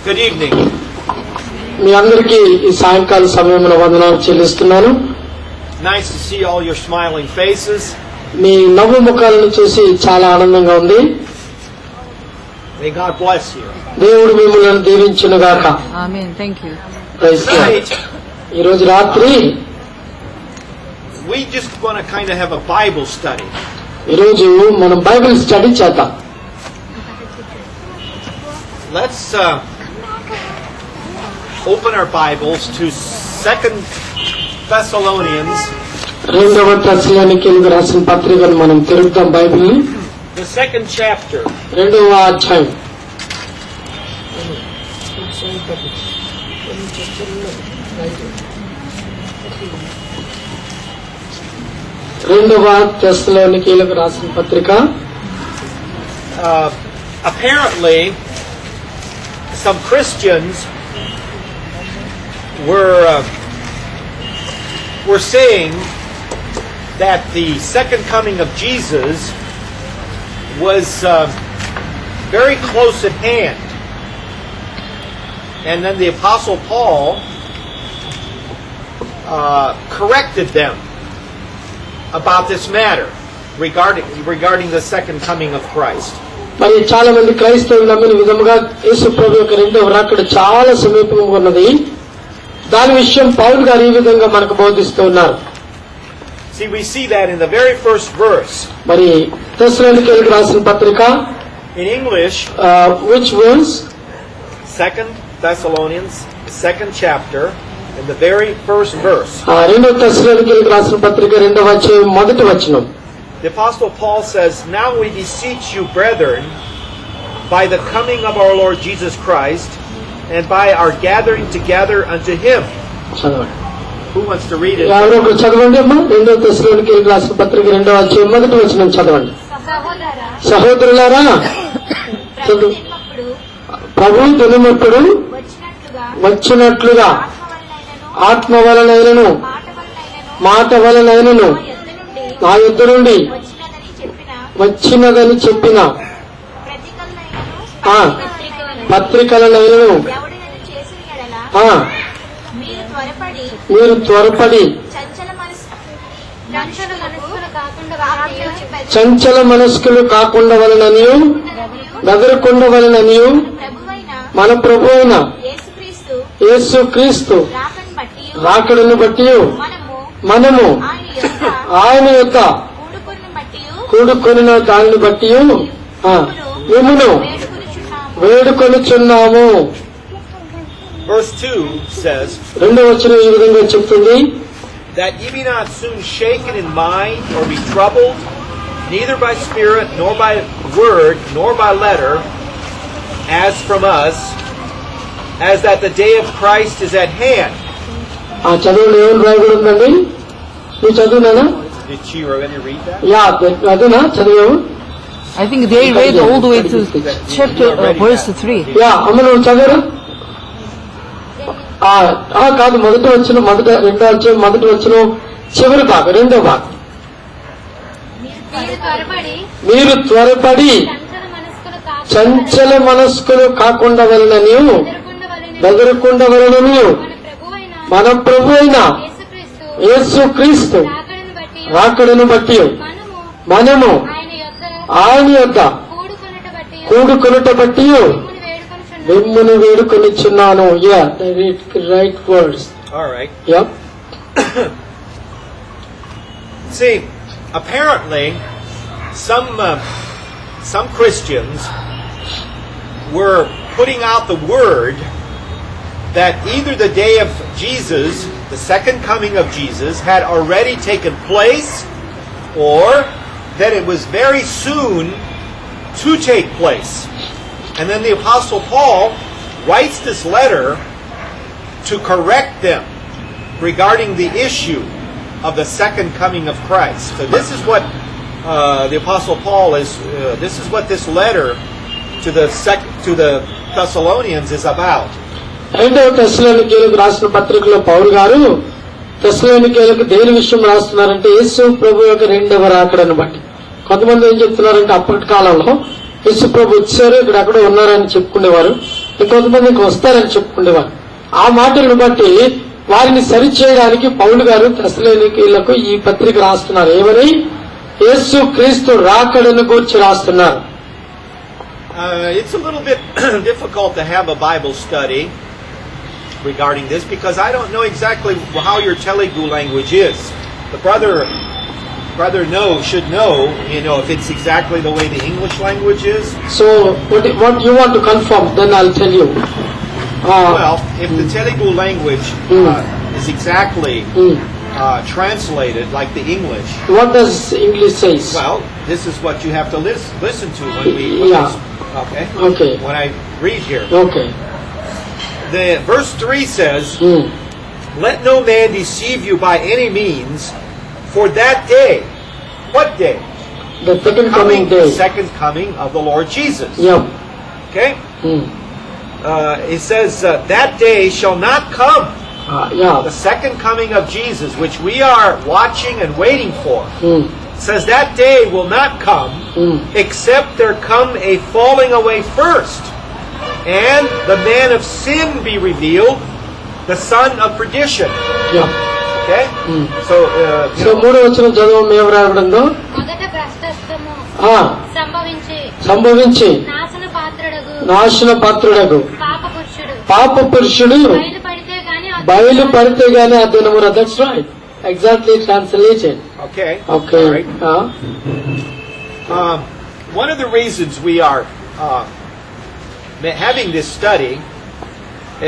Good evening. మీ అందరికీ ఈ సాయంకాల సమయంలో వందనాలు చెల్లిస్తున్నాను. Nice to see all your smiling faces. మీ నవ్వు ముఖాలను చూసి చాలా ఆనందంగా ఉంది. May God bless you. దేవుడు మిమ్మల్ని దీవించునుగాక. Amen. Thank you. Tonight, ఈ రోజు రాత్రి we just want to kind of have a Bible study. ఈ రోజు మనం బైబిల్ స్టడీ చేద్దాం. Let's open our Bibles to 2 Thessalonians. రెండవ తెస్సలోనికీయులకు రాసిన పత్రికను మనం తిరుగుతాం బైబిల్ని. The 2nd chapter. రెండవ అధ్యాయం. రెండవ తెస్సలోనికీయులకు రాసిన పత్రిక. Apparently, some Christians were saying that the second coming of Jesus was very close at hand. And then the Apostle Paul corrected them about this matter regarding the second coming of Christ. మరి చాలా మంది క్రైస్తవులు నమ్మిన విధముగా యేసు ప్రభు యొక్క రెండవ రాకడ చాలా సమీపంగా ఉన్నది. దాని విషయం పౌలు గారు ఈ విధంగా మనకు బోధిస్తూ ఉన్నారు. See, we see that in the very first verse. మరి తెస్సలోనికీయులకు రాసిన పత్రిక In English, which verse? 2 Thessalonians, 2nd chapter, in the very first verse. రెండవ తెస్సలోనికీయులకు రాసిన పత్రిక రెండవ అధ్యాయం మొదటి వచనం. The Apostle Paul says, "Now we beseech you, brethren, by the coming of our Lord Jesus Christ, and by our gathering together unto Him." చదవండి. Who wants to read it? ఎవరో ఒకరు చదవండి అమ్మా. రెండవ తెస్సలోనికీయులకు రాసిన పత్రిక రెండవ అధ్యాయం మొదటి వచనం చదవండి. సహోదరులారా, ప్రభు దినమప్పుడు వచ్చినట్లుగా ఆత్మ వలనైనను మాట వలనైనను నా యుద్ధ నుండి వచ్చినదని చెప్పిన పత్రికలనైనను మీరు త్వరపడి చంచల మనస్కులు కాకుండా వలననియు బెదరకుండా వలననియు మన ప్రభు అయిన యేసు క్రీస్తు రాకడను బట్టి మనము ఆయన యొక్క కూడుకొనిన దానిని బట్టి మిమ్మును వేడుకొనుచున్నాము. Verse 2 says, రెండవ వచనం ఈ విధంగా చెప్తుంది, that ye be not soon shaken in mind, or be troubled, neither by spirit, nor by word, nor by letter, as from us, as that the day of Christ is at hand. ఆ చదువులో ఏమని రాయబడి ఉందండి? నువ్వు చదువునానా? Did she already read that? Yeah, అదేనా చదివావు? I think they read all the way to chapter verse 3. Yeah, అమ్మ నువ్వు చదివారా? కాదు, మొదటి వచ్చిన రెండో అధ్యాయం మొదటి వచ్చిన చివరి భాగం, రెండో భాగం. మీరు త్వరపడి చంచల మనస్కులు కాకుండా వలనని బెదరకుండా వలనని మన ప్రభు అయిన యేసు క్రీస్తు రాకడను బట్టి మనము ఆయన యొక్క కూడుకొనుట బట్టి మిమ్మును వేడుకొనిచున్నాను. Yeah, right words. All right. Yep. See, apparently, some Christians were putting out the word that either the day of Jesus, the second coming of Jesus, had already taken place, or that it was very soon to take place. And then the Apostle Paul writes this letter to correct them regarding the issue of the second coming of Christ. So this is what the Apostle Paul is. This is what this letter to the Thessalonians is about. రెండవ తెస్సలోనికీయులకు రాసిన పత్రికలో పౌలు గారు తెస్సలోనికీయులకు దేని విషయం రాస్తున్నారంటే యేసు ప్రభు యొక్క రెండవ రాకడను బట్టి. కొంతమంది ఏం చెప్తున్నారంటే అప్పటి కాలంలో యేసు ప్రభు వచ్చారు, ఇక్కడ ఎక్కడో ఉన్నారని చెప్పుకునేవారు. ఇంకొంతమంది ఇంకా వస్తారని చెప్పుకునేవారు. ఆ మాటలను బట్టి వారిని సరిచేయడానికి పౌలు గారు తెస్సలోనికీయులకు ఈ పత్రిక రాస్తున్నారు. ఏమని? యేసు క్రీస్తు రాకడను గూర్చి రాస్తున్నారు. It's a little bit difficult to have a Bible study regarding this because I don't know exactly how your Telugu language is. The brother should know, if it's exactly the way the English language is. So what you want to confirm, then I'll tell you. Well, if the Telugu language is exactly translated like the English. What does English says? Well, this is what you have to listen to when we. Okay. When I read here. Okay. The verse 3 says, "Let no man deceive you by any means, for that day." What day? The second coming day. The second coming of the Lord Jesus. Yeah. Okay. It says that day shall not come. The second coming of Jesus, which we are watching and waiting for, says that day will not come except there come a falling away first, and the man of sin be revealed, the son of perdition. Yeah. Okay? So మూడో వచనం చదువు. మేము రాయబడిందో మొదట భ్రష్టత్వము సంభవించి నాశన పాత్రుడగు పాప పురుషుడు బయలుపడితే గాని ఆ దినము. That's right. Exactly translation. Okay. Right. One of the reasons we are having this study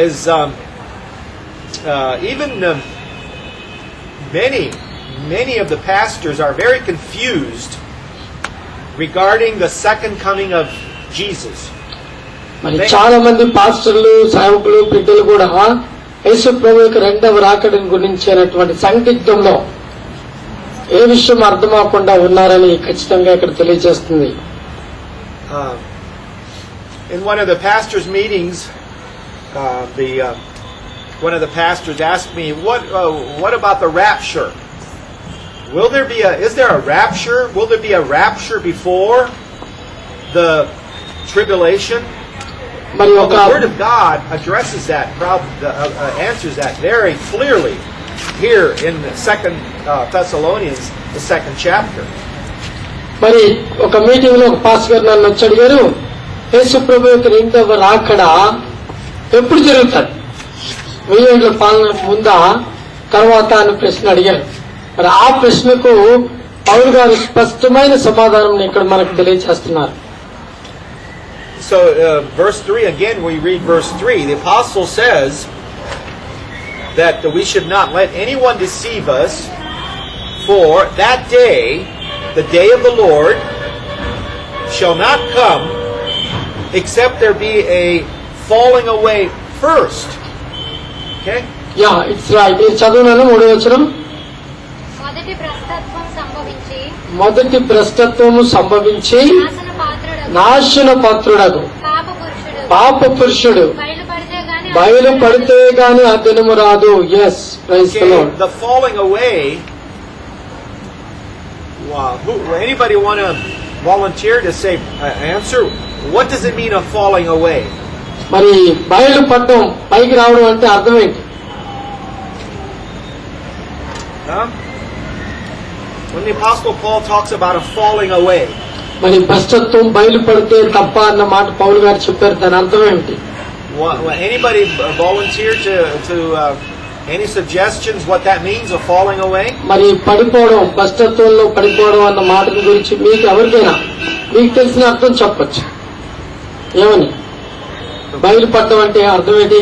is even many of the pastors are very confused regarding the second coming of Jesus. మరి చాలా మంది పాస్టర్లు, సేవకులు, బిడ్డలు కూడా యేసు ప్రభువు యొక్క రెండవ రాకడను గురించినటువంటి సందిగ్ధంలో ఏ విషయం అర్థమవకుండా ఉన్నారని ఖచ్చితంగా ఇక్కడ తెలియజేస్తుంది. In one of the pastors' meetings, one of the pastors asked me, "What about the rapture? Is there a rapture? Will there be a rapture before the tribulation?" మరి The Word of God addresses that problem, answers that very clearly here in the 2 Thessalonians, the 2nd chapter. మరి ఒక meeting లో ఒక pastor గారు నన్ను వచ్చి అడిగారు, యేసు ప్రభు యొక్క రెండవ రాకడ ఎప్పుడు జరుగుతుంది, 1000 ఏళ్ల పాలనకు ముందా తర్వాత అని ప్రశ్న అడిగారు. మరి ఆ ప్రశ్నకు పౌలు గారు స్పష్టమైన సమాధానం ఇక్కడ మనకు తెలియజేస్తున్నారు. So verse 3, again we read verse 3. The apostle says that we should not let anyone deceive us, for that day, the day of the Lord, shall not come except there be a falling away first. Okay? Yeah, it's right. ఇది చదువునాను. మూడో వచనం. మొదటి భ్రష్టత్వము సంభవించి నాశన పాత్రుడగు పాప పురుషుడు బయలుపడితే గాని ఆ దినము రాదు. Yes, praise the Lord. The falling away. Wow. Anybody want to volunteer to say answer? What does it mean of falling away? మరి బయలుపడడం, పైకి రావడం అంటే అర్థం ఏంటి? When the Apostle Paul talks about a falling away, మరి భ్రష్టత్వం బయలుపడితే తప్ప అన్న మాట పౌలు గారు చెప్పారు. దాని అర్థం ఏమిటి? Anybody volunteer to any suggestions what that means of falling away? మరి పడిపోవడం, భ్రష్టత్వంలో పడిపోవడం అన్న మాట గురించి మీకు ఎవరికైనా మీకు తెలిసిన అర్థం చెప్పచ్చు. ఏమని? బయలుపడడం అంటే అర్థం ఏంటి?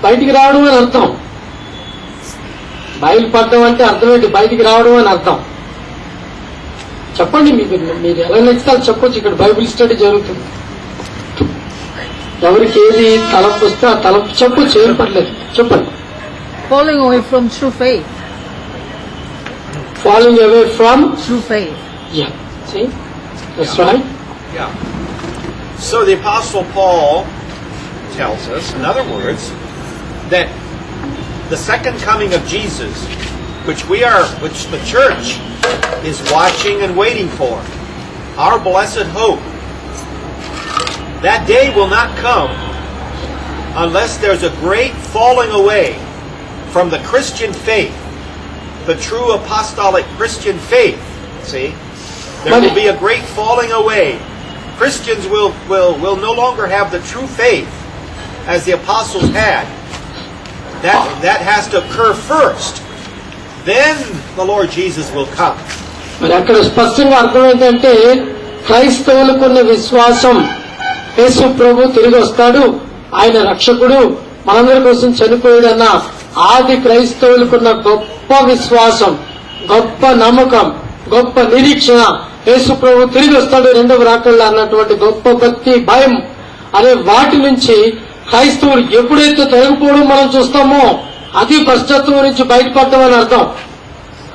బయటికి రావడం అని అర్థం. బయలుపడడం అంటే అర్థం ఏంటి? బయటికి రావడం అని అర్థం. చెప్పండి, మీరు ఎలా నచ్చితే చెప్పొచ్చు. ఇక్కడ బైబిల్ స్టడీ జరుగుతుంది. ఎవరికి ఏది తలంపు వస్తే ఆ తలంపు చెప్పొచ్చు, ఏం పర్లేదు, చెప్పండి. Falling away from true faith. Falling away from true faith. Yeah, see, that's right. Yeah. So the Apostle Paul tells us, in other words, that the second coming of Jesus, which the church is watching and waiting for, our blessed hope, that day will not come unless there's a great falling away from the Christian faith, the true apostolic Christian faith. See? There will be a great falling away. Christians will no longer have the true faith as the apostles had. That has to occur first. Then the Lord Jesus will come. మరి అక్కడ స్పష్టంగా అర్థం ఏంటంటే క్రైస్తవులకున్న విశ్వాసం యేసు ప్రభు తిరిగి వస్తాడు, ఆయన రక్షకుడు, మనందరి కోసం చనిపోయాడన్న ఆది క్రైస్తవులకున్న గొప్ప విశ్వాసం, గొప్ప నమ్మకం, గొప్ప నిరీక్షణ, యేసు ప్రభు తిరిగి వస్తాడు రెండవ రాకల్లో అన్నటువంటి గొప్ప భక్తి, భయం అనే వాటి నుంచి క్రైస్తవులు ఎప్పుడైతే తొలగిపోవడం మనం చూస్తామో అది భ్రష్టత్వం నుంచి బయటపడటం అని అర్థం.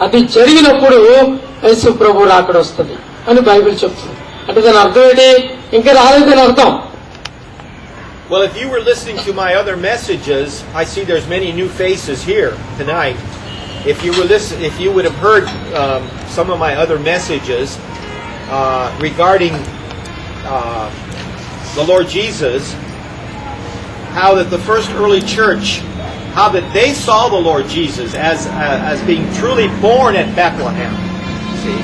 అది జరిగినప్పుడు యేసు ప్రభు రాకడ వస్తుంది అని బైబిల్ చెప్తుంది. అంటే దాని అర్థం ఏంటి? ఇంకా రాలేదని అర్థం. Well, if you were listening to my other messages, I see there's many new faces here tonight. If you would have heard some of my other messages regarding the Lord Jesus, how that the first early church, how that they saw the Lord Jesus as being truly born at Bethlehem. See?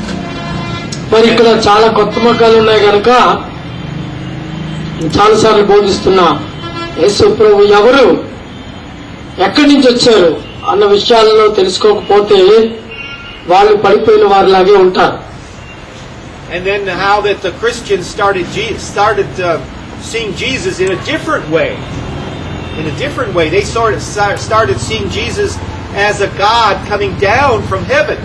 మరి ఇక్కడ చాలా కొత్త మగ్గాలు ఉన్నాయి కనుక చాలాసార్లు బోధిస్తున్నా యేసు ప్రభు ఎవరు, ఎక్కడి నుంచి వచ్చారు అన్న విషయాలను తెలుసుకోకపోతే వాళ్ళు పడిపోయిన వారిలాగే ఉంటారు. And then how that the Christians started seeing Jesus in a different way. In a different way, they started seeing Jesus as a God coming down from heaven,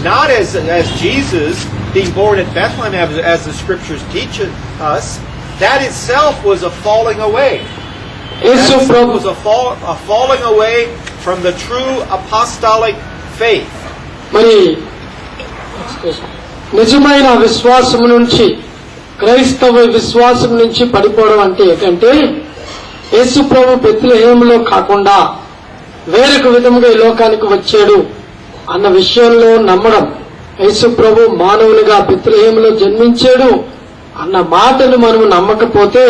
not as Jesus being born at Bethlehem, as the Scriptures teach us. That itself was a falling away. That was a falling away from the true apostolic faith. మరి నిజమైన విశ్వాసం నుంచి, క్రైస్తవ విశ్వాసం నుంచి పడిపోవడం అంటే ఏంటంటే యేసు ప్రభు బెత్లెహేములో కాకుండా వేరొక విధంగా ఈ లోకానికి వచ్చాడు అన్న విషయంలో నమ్మడం. యేసు ప్రభు మానవునిగా బెత్లెహేములో జన్మించాడు అన్న మాటను మనం నమ్మకపోతే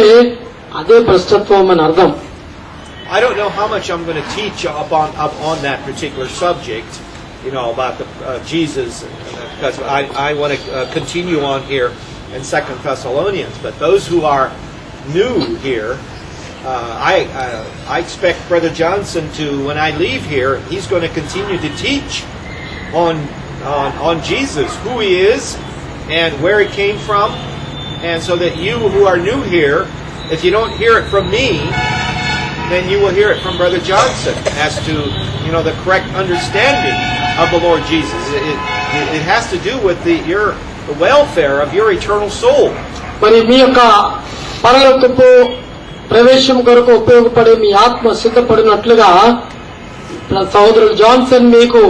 అదే భ్రష్టత్వం అని అర్థం. I don't know how much I'm going to teach on that particular subject, about Jesus, because I want to continue on here in 2 Thessalonians. But those who are new here, I expect Brother Johnson to, when I leave here, he's going to continue to teach on Jesus, who he is and where he came from, and so that you who are new here, if you don't hear it from me, then you will hear it from Brother Johnson as to the correct understanding of the Lord Jesus. It has to do with the welfare of your eternal soul. మరి మీ యొక్క పరలోకపు ప్రవేశం కొరకు ఉపయోగపడే మీ ఆత్మ సిద్ధపడినట్లుగా సహోదరుడు Johnson మీకు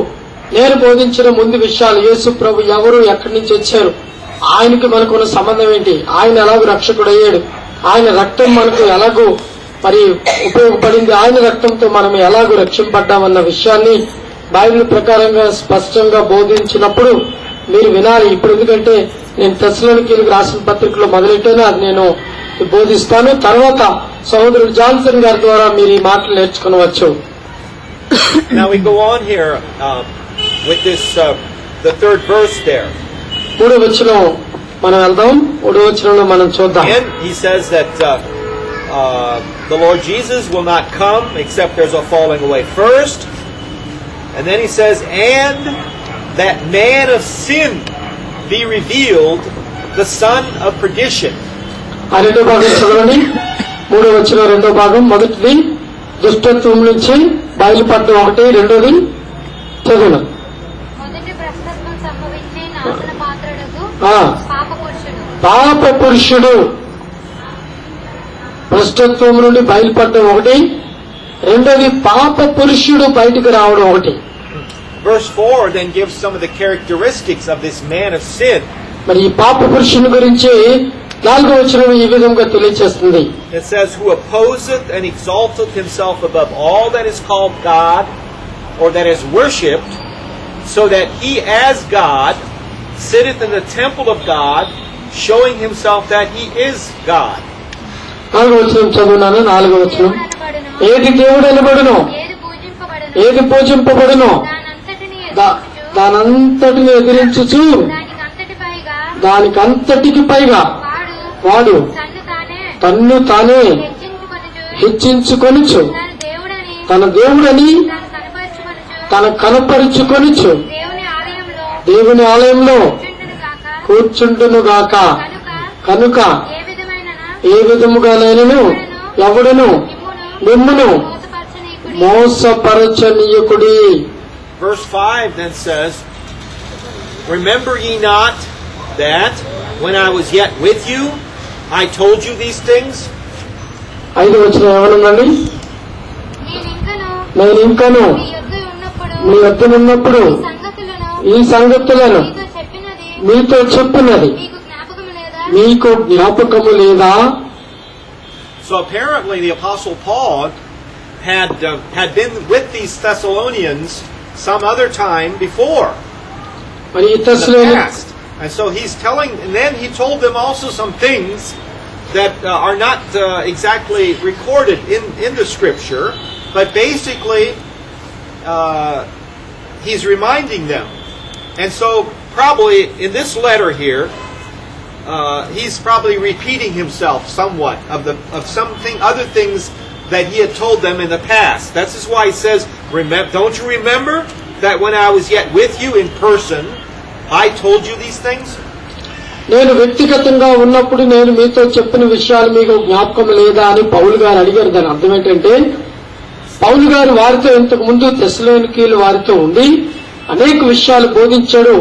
నేను బోధించిన ముందు విషయాలు, యేసు ప్రభు ఎవరు, ఎక్కడి నుంచి వచ్చారు, ఆయనకి మనకున్న సంబంధం ఏంటి, ఆయన ఎలాగో రక్షకుడు అయ్యాడు, ఆయన రక్తం మనకు ఎలాగో మరి ఉపయోగపడింది, ఆయన రక్తంతో మనం ఎలాగో రక్షింపడ్డామన్న విషయాన్ని బైబిల్ ప్రకారంగా స్పష్టంగా బోధించినప్పుడు మీరు వినాలి. ఇప్పుడు ఎందుకంటే నేను తెస్సలోనికీయులకు రాసిన పత్రికలో మొదలెట్టాను, అది నేను బోధిస్తాను. తర్వాత సహోదరుడు జాన్సన్ గారి ద్వారా మీరు ఈ మాటలు నేర్చుకునవచ్చు. Now we go on here with this the third verse there. మూడో వచనం మనం వెళ్దాం. మూడో వచనంలో మనం చూద్దాం. And he says that the Lord Jesus will not come except there's a falling away first. And then he says, and that man of sin be revealed, the son of perdition. ఆ రెండో భాగం చదవండి. మూడో వచనం రెండో భాగం. మొదటిది దుష్టత్వం నుంచి బయలుపడడం ఒకటి, రెండోది చదువు. మొదటి భ్రష్టత్వం సంభవించే నాశన పాత్రుడు పాప పురుషుడు భ్రష్టత్వం నుండి బయలుపడడం ఒకటి, రెండోది పాప పురుషుడు బయటకు రావడం ఒకటి. Verse 4 then gives some of the characteristics of this man of sin. మరి ఈ పాప పురుషుని గురించి నాలుగో వచనం ఈ విధంగా తెలియజేస్తుంది. It says, who opposeth and exalteth himself above all that is called God or that is worshipped, so that he as God sitteth in the temple of God, showing himself that he is God. 4వ వచనం చదువున్నాను. 4వ వచనం, అనబడును, ఏది దేవుడు అనబడును, ఏది పూజింపబడును, ఏది పూజింపబడును, దానంతటిని ఎదిరించుచు దానికంతటికి పైగా వాడు తన్ను తానే హెచ్చించుకొనుచు తన దేవుడని తన కనపరుచుకొనుచు దేవుని ఆలయంలో కూర్చుంటునుగాక. కనుక ఏ విధముగానైనను ఎవడును మిమ్మును మోసపరచనీయకుడి. Verse 5 then says, Remember ye not that when I was yet with you, I told you these things? 5వ వచనం ఏమనుందండి? నేను ఇంకను మీ వద్దనున్నప్పుడు ఈ సంగతులను మీతో చెప్పినది మీకు జ్ఞాపకము లేదా? So apparently the Apostle Paul had been with these Thessalonians some other time before, మరి ఈ in the తెస్సలోని past. And so he's telling, and then he told them also some things that are not exactly recorded in the Scripture, but basically he's reminding them. And so probably in this letter here, he's probably repeating himself somewhat of something, other things that he had told them in the past. That's just why he says, don't you remember that when I was yet with you in person, I told you these things? నేను వ్యక్తిగతంగా ఉన్నప్పుడు నేను మీతో చెప్పిన విషయాలు మీకు జ్ఞాపకం లేదా అని పౌలు గారు అడిగారు. దాని అర్థం ఏంటంటే, పౌలు గారు వారితో ఇంతకు ముందు తెస్సలోనికీయుల వారితో ఉండి అనేక విషయాలు బోధించాడు.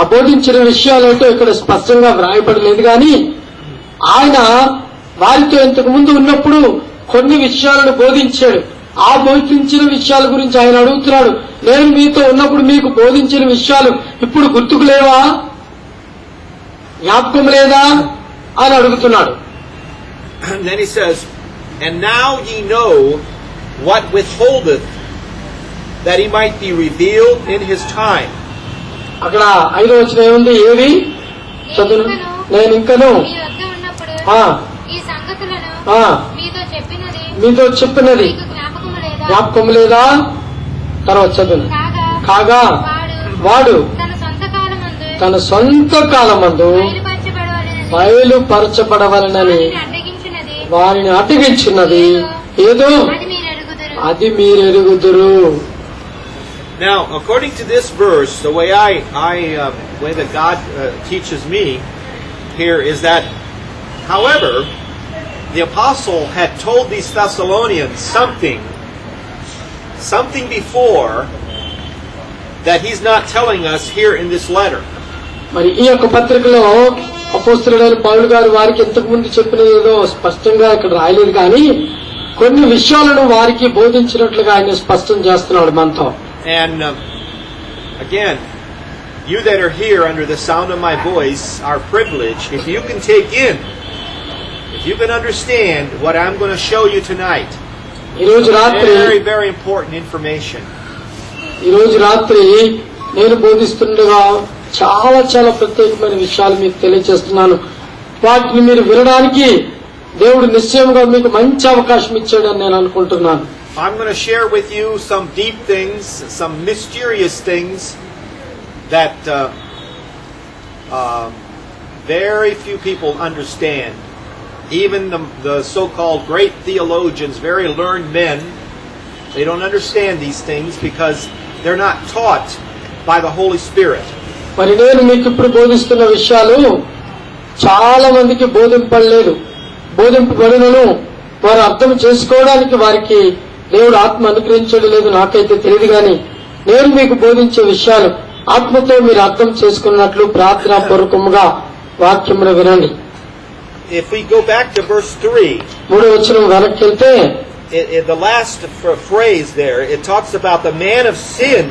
ఆ బోధించిన విషయాలంటే ఇక్కడ స్పష్టంగా వ్రాయబడలేదు, కానీ ఆయన వారితో ఇంతకు ముందు ఉన్నప్పుడు కొన్ని విషయాలను బోధించాడు. ఆ బోధించిన విషయాల గురించి ఆయన అడుగుతున్నాడు, నేను మీతో ఉన్నప్పుడు మీకు బోధించిన విషయాలు ఇప్పుడు గుర్తుకు లేవా, జ్ఞాపకం లేదా అని అడుగుతున్నాడు. And then he says, And now ye know what withholdeth, that he might be revealed in his time. అక్కడ 5వ వచనం ఏముంది? ఏవి చదువు. నేను ఇంకను మీతో చెప్పినది జ్ఞాపకం లేదా? తర్వాత చదువు. కాగా వాడు తన సొంత కాలమందు బయలుపరచబడవలనని వారిని అడ్డగించినది ఏదో అది మీరెరుగుదురు. Now, according to this verse, the way way that God teaches me here is that, however, the apostle had told these Thessalonians something before that he's not telling us here in this letter. మరి ఈ యొక్క పత్రికలో అపోస్తలుడైన పౌలు గారు వారికి ఇంతకు ముందు చెప్పినది ఏదో స్పష్టంగా ఇక్కడ రాయలేదు, కానీ కొన్ని విషయాలను వారికి బోధించినట్లుగా ఆయన స్పష్టం చేస్తున్నాడు మనతో. And again, you that are here under the sound of my voice are privileged. If you can take in, if you can understand what I'm going to show you tonight, very, very important information. ఈ రోజు రాత్రి నేను బోధిస్తుండగా చాలా చాలా ప్రత్యేకమైన విషయాలు మీకు తెలియజేస్తున్నాను. వాటిని మీరు వినడానికి దేవుడు నిశ్చయంగా మీకు మంచి అవకాశం ఇచ్చాడని నేను అనుకుంటున్నాను. I'm going to share with you some deep things, some mysterious things that very few people understand. Even the so-called great theologians, very learned men, they don't understand these things because they're not taught by the Holy Spirit. మరి నేను మీకు ఇప్పుడు బోధిస్తున్న విషయాలు చాలా మందికి బోధింపబడినను వారు అర్థం చేసుకోవడానికి వారికి దేవుడు ఆత్మ అనుగ్రహించడం లేదు, నాకైతే తెలియదు. కానీ నేను మీకు బోధించే విషయాలు ఆత్మతో మీరు అర్థం చేసుకున్నట్లు ప్రార్థనా పూర్వకముగా వాక్యమును వినండి. If we go back to verse 3, 3వ వచనం వెనక్కి వెళ్తే the last phrase there, it talks about the man of sin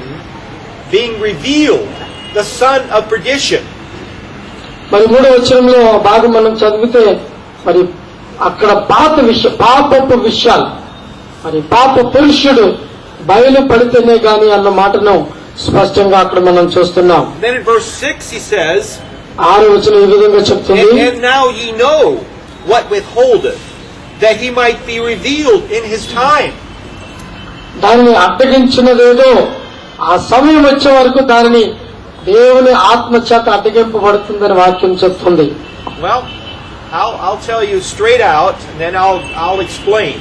being revealed, the son of perdition. మరి 3వ వచనంలో భాగం మనం చదివితే మరి అక్కడ పాపపు విషయాలు, మరి పాప పురుషుడు బయలుపడితేనే గాని అన్న మాటను స్పష్టంగా అక్కడ మనం చూస్తున్నాం. Then in verse 6 he says, 6వ వచనం ఈ విధంగా చెప్తుంది, And now ye know what withholdeth, that he might be revealed in his time. దానిని అడ్డగించినదేదో ఆ సమయం వచ్చే వరకు దానిని దేవుని ఆత్మ చేత అడ్డగింపబడుతుందని వాక్యం చెప్తుంది. Well, I'll tell you straight out, and then I'll explain.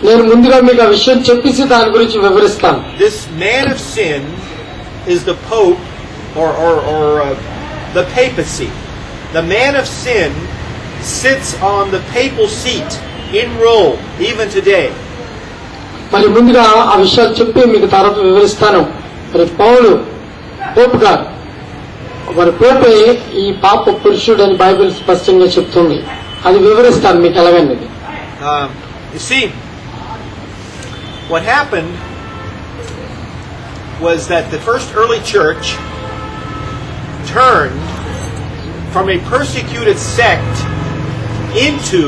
నేను ముందుగా మీకు ఆ విషయం చెప్పేసి దాని గురించి వివరిస్తాను. This man of sin is the Pope or the papacy. The man of sin sits on the papal seat in Rome even today. మరి ముందుగా ఆ విషయాలు చెప్పి మీకు తర్వాత వివరిస్తాను. మరి పౌలు పోపు గారు మరి పోపే ఈ పాప పురుషుడు అని బైబిల్ స్పష్టంగా చెప్తుంది. అది వివరిస్తాను మీకు ఎలాగన్నది. You see, what happened was that the first early church turned from a persecuted sect into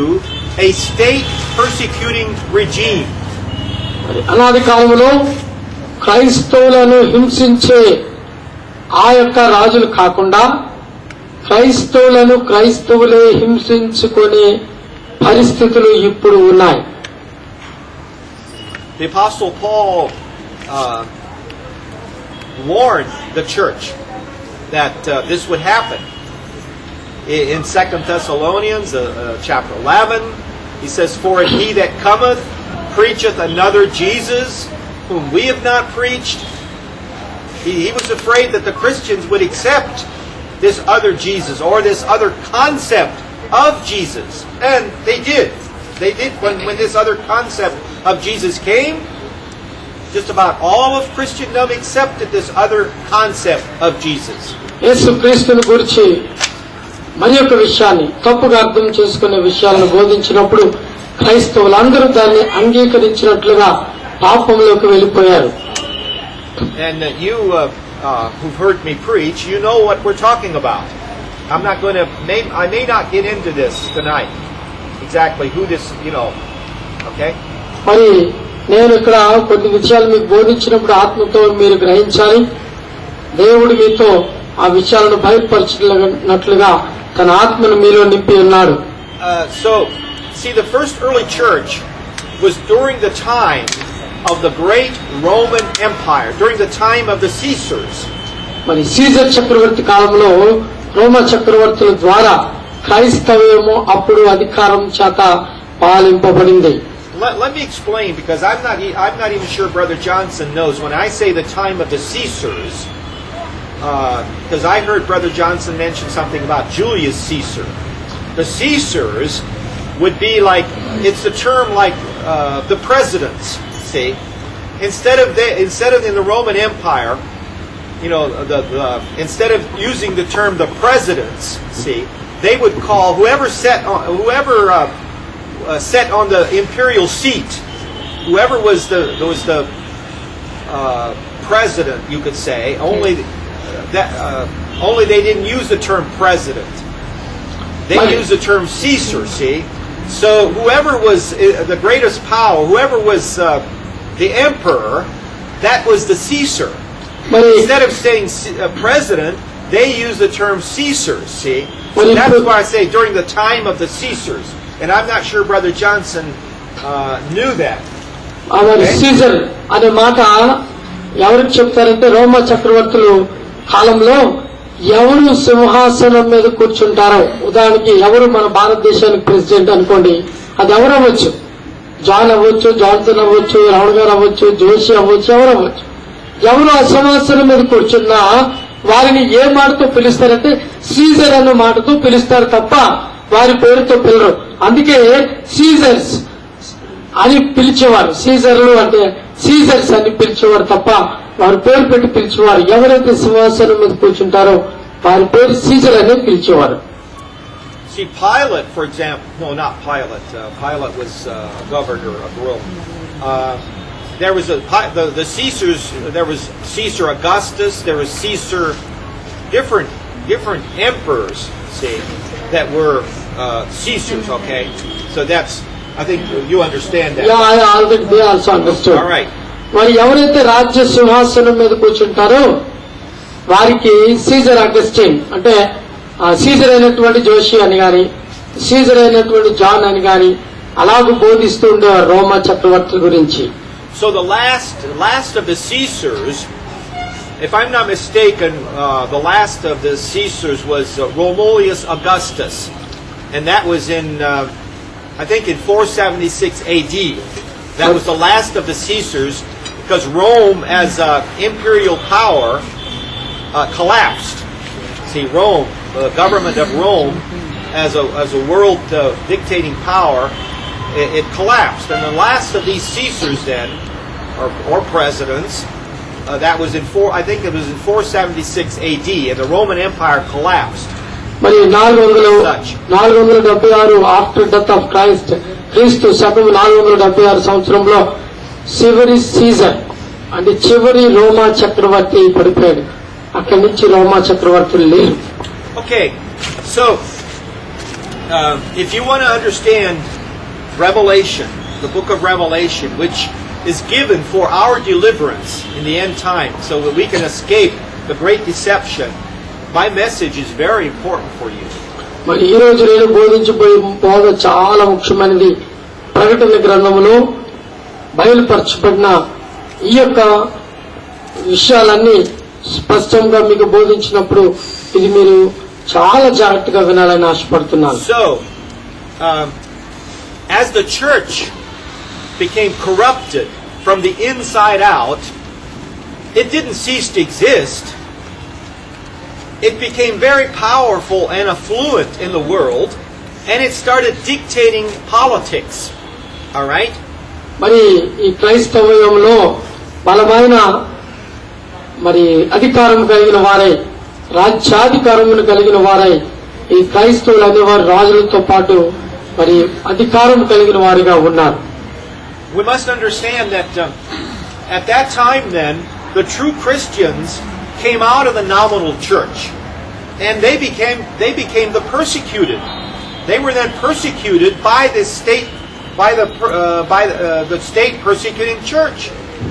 a state persecuting regime. అనాది కాలంలో క్రైస్తవులను హింసించే ఆ యొక్క రాజులు కాకుండా క్రైస్తవులను క్రైస్తవులే హింసించుకునే పరిస్థితులు ఇప్పుడు ఉన్నాయి. The Apostle Paul warned the church that this would happen. In 2 Thessalonians chapter 11, he says, "For if he that cometh preacheth another Jesus, whom we have not preached," he was afraid that the Christians would accept this other Jesus or this other concept of Jesus. And they did. They did. When this other concept of Jesus came, just about all of Christendom accepted this other concept of Jesus. యేసు క్రీస్తుని గురించి మరి ఒక విషయాన్ని తప్పుగా అర్థం చేసుకునే విషయాలను బోధించినప్పుడు క్రైస్తవులందరూ దాన్ని అంగీకరించినట్లుగా పాపంలోకి వెళ్ళిపోయారు. And you who've heard me preach, you know what we're talking about. I'm not going to, I may not get into this tonight, exactly who this, okay? మరి నేను ఇక్కడ కొన్ని విషయాలు మీకు బోధించినప్పుడు ఆత్మతో మీరు గ్రహించాలి. దేవుడు మీతో ఆ విషయాలను బయలుపరచినట్లుగా తన ఆత్మను మీలో నింపి ఉన్నాడు. So, see, the first early church was during the time of the great Roman Empire, during the time of the Caesars. మరి సీజర్ చక్రవర్తి కాలంలో రోమా చక్రవర్తుల ద్వారా క్రైస్తవ్యము అప్పుడు అధికారం చేత పాలింపబడింది. Let me explain, because I'm not even sure Brother Johnson knows. When I say the time of the Caesars, because I heard Brother Johnson mention something about Julius Caesar. The Caesars would be like, it's the term like the presidents. See, instead of in the Roman Empire, instead of using the term the presidents, see, they would call whoever sat on the imperial seat, whoever was the president, you could say. Only they didn't use the term president. They used the term Caesar. See, so whoever was the greatest power, whoever was the emperor, that was the Caesar. Instead of saying president, they use the term Caesar. See, so that's why I say during the time of the Caesars. And I'm not sure Brother Johnson knew that. Caesar అనే మాట ఎవరికి చెప్తారంటే రోమా చక్రవర్తులు కాలంలో ఎవరు సింహాసనం మీద కూర్చుంటారో, ఉదాహరణకి ఎవరు మన భారతదేశానికి ప్రెసిడెంట్ అనుకోండి, అది ఎవరు అవ్వచ్చు, జాన్ అవ్వచ్చు, జాన్సన్ అవ్వచ్చు, రావుల్ గారు అవ్వచ్చు, జోషి అవ్వచ్చు, ఎవరు అవ్వచ్చు. ఎవరు ఆ సింహాసనం మీద కూర్చున్నా వారిని ఏ మాటతో పిలుస్తారంటే సీజర్ అన్న మాటతో పిలుస్తారు తప్ప వారి పేరుతో పిలరు. అందుకే సీజర్స్ అని పిలిచేవారు. సీజర్లు అంటే సీజర్స్ అని పిలిచేవారు తప్ప వారి పేరు పెట్టి పిలిచేవారు. ఎవరైతే సింహాసనం మీద కూర్చుంటారో వారి పేరు సీజర్ అని పిలిచేవారు. See, Pilate, for example, no, not Pilate. Pilate was governor of Rome. There was the Caesars. There was Caesar Augustus. There was Caesar, different emperors. See, that were Caesars. Okay, so that's. I think you understand that. Yeah, I already also understood. All right. మరి ఎవరైతే రాజ్య సింహాసనం మీద కూర్చుంటారో వారికి Caesar Augustine అంటే Caesar అయినటువంటి జోషి అని గాని, సీజర్ అయినటువంటి జాన్ అని గాని, అలాగ బోధిస్తూ ఉండేవారు రోమా చక్రవర్తుల గురించి. So the last of the Caesars, if I'm not mistaken, the last of the Caesars was Romulus Augustus, and that was in I think in 476 AD. That was the last of the Caesars, because Rome as imperial power collapsed. See, Rome, the government of Rome as a world dictating power, it collapsed. And the last of these Caesars then, or presidents, that was in I think it was in 476 AD, and the Roman Empire collapsed. మరి 476 after death of Christ, క్రీస్తు శకం 476 సంవత్సరంలో చివరి Caesar అంటే చివరి రోమా చక్రవర్తి పడిపోయాడు. అక్కడి నుంచి రోమా చక్రవర్తులు లేరు. Okay, so if you want to understand Revelation, the book of Revelation, which is given for our deliverance in the end time, so that we can escape the great deception, my message is very important for you. మరి ఈ రోజు నేను బోధించబోయే బోధ చాలా ముఖ్యమైనది. ప్రకటన గ్రంథములో బయలుపరచబడిన ఈ యొక్క విషయాలన్నీ స్పష్టంగా మీకు బోధించినప్పుడు ఇది మీరు చాలా జాగ్రత్తగా వినాలని ఆశపడుతున్నాను. So, as the church became corrupted from the inside out, it didn't cease to exist. It became very powerful and affluent in the world, and it started dictating politics. All right? మరి ఈ క్రైస్తవ్యంలో బలమైన మరి అధికారం కలిగిన వారై, రాజ్యాధికారమును కలిగిన వారై ఈ క్రైస్తవులు అనేవారు రాజులతో పాటు మరి అధికారం కలిగిన వారిగా ఉన్నారు. We must understand that at that time then, the true Christians came out of the nominal church, and they became the persecuted. They were then persecuted by this state, by the state persecuting church,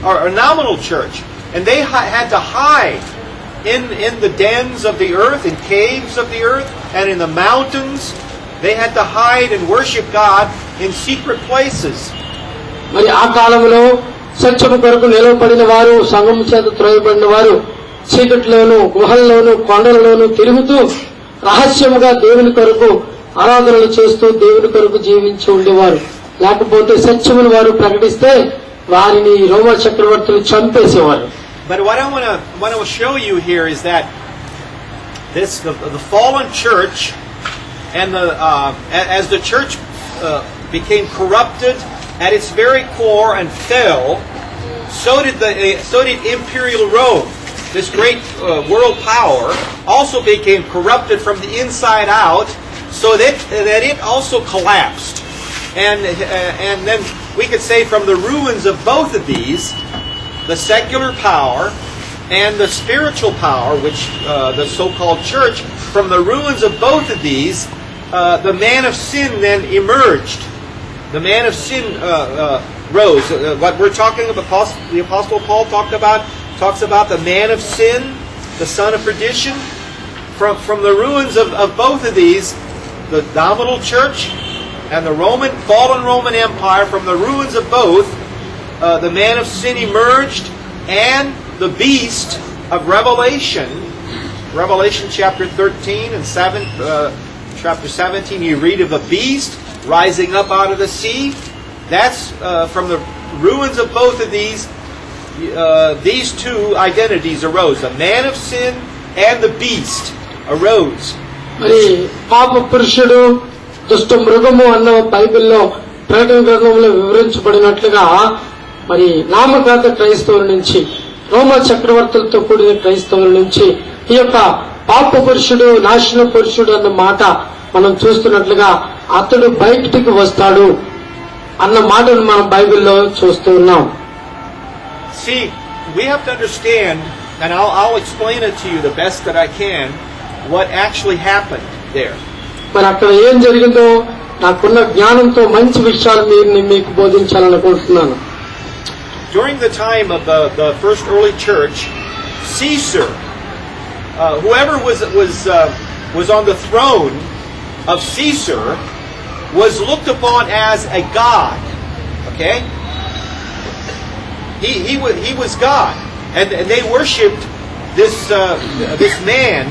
or nominal church, and they had to hide in the dens of the earth, in caves of the earth, and in the mountains. They had to hide and worship God in secret places. మరి ఆ కాలంలో సత్యము కొరకు నిలవబడిన వారు, సంఘము చేత త్రోయబడిన వారు చీకట్లోను, గుహల్లోను, కొండలలోను తిరుగుతూ రహస్యముగా దేవుని కొరకు ఆరాధనలు చేస్తూ దేవుని కొరకు జీవించి ఉండేవారు. లేకపోతే సత్యమును వారు ప్రకటిస్తే వారిని రోమా చక్రవర్తులు చంపేసేవారు. But what I want to show you here is that the fallen church, and as the church became corrupted at its very core and fell, so did imperial Rome. This great world power also became corrupted from the inside out, so that it also collapsed. And then we could say from the ruins of both of these, the secular power and the spiritual power, which the so-called church, from the ruins of both of these, the man of sin then emerged. The man of sin rose. What we're talking about, the Apostle Paul talks about the man of sin, the son of perdition. From the ruins of both of these, the nominal church and the fallen Roman Empire, from the ruins of both, the man of sin emerged, and the beast of Revelation chapter 13 and chapter 17, you read of a beast rising up out of the sea. That's from the ruins of both of these two identities arose. The man of sin and the beast arose. మరి పాప పురుషుడు, దుష్ట మృగము అన్న బైబిల్లో ప్రకటన గ్రంథంలో వివరించబడినట్లుగా మరి నామకాత క్రైస్తవుల నుంచి, రోమా చక్రవర్తులతో కూడిన క్రైస్తవుల నుంచి ఈ యొక్క పాప పురుషుడు, నాశన పురుషుడు అన్న మాట మనం చూస్తున్నట్లుగా అతడు బయటికి వస్తాడు అన్న మాటను మనం బైబిల్లో చూస్తూ ఉన్నాం. See, we have to understand, and I'll explain it to you the best that I can, what actually happened there. మరి అక్కడ ఏం జరిగిందో నాకున్న జ్ఞానంతో మంచి విషయాలు మీకు బోధించాలనుకుంటున్నాను. During the time of the first early church, Caesar, whoever was on the throne of Caesar, was looked upon as a god. Okay? He was God. And they worshipped this man,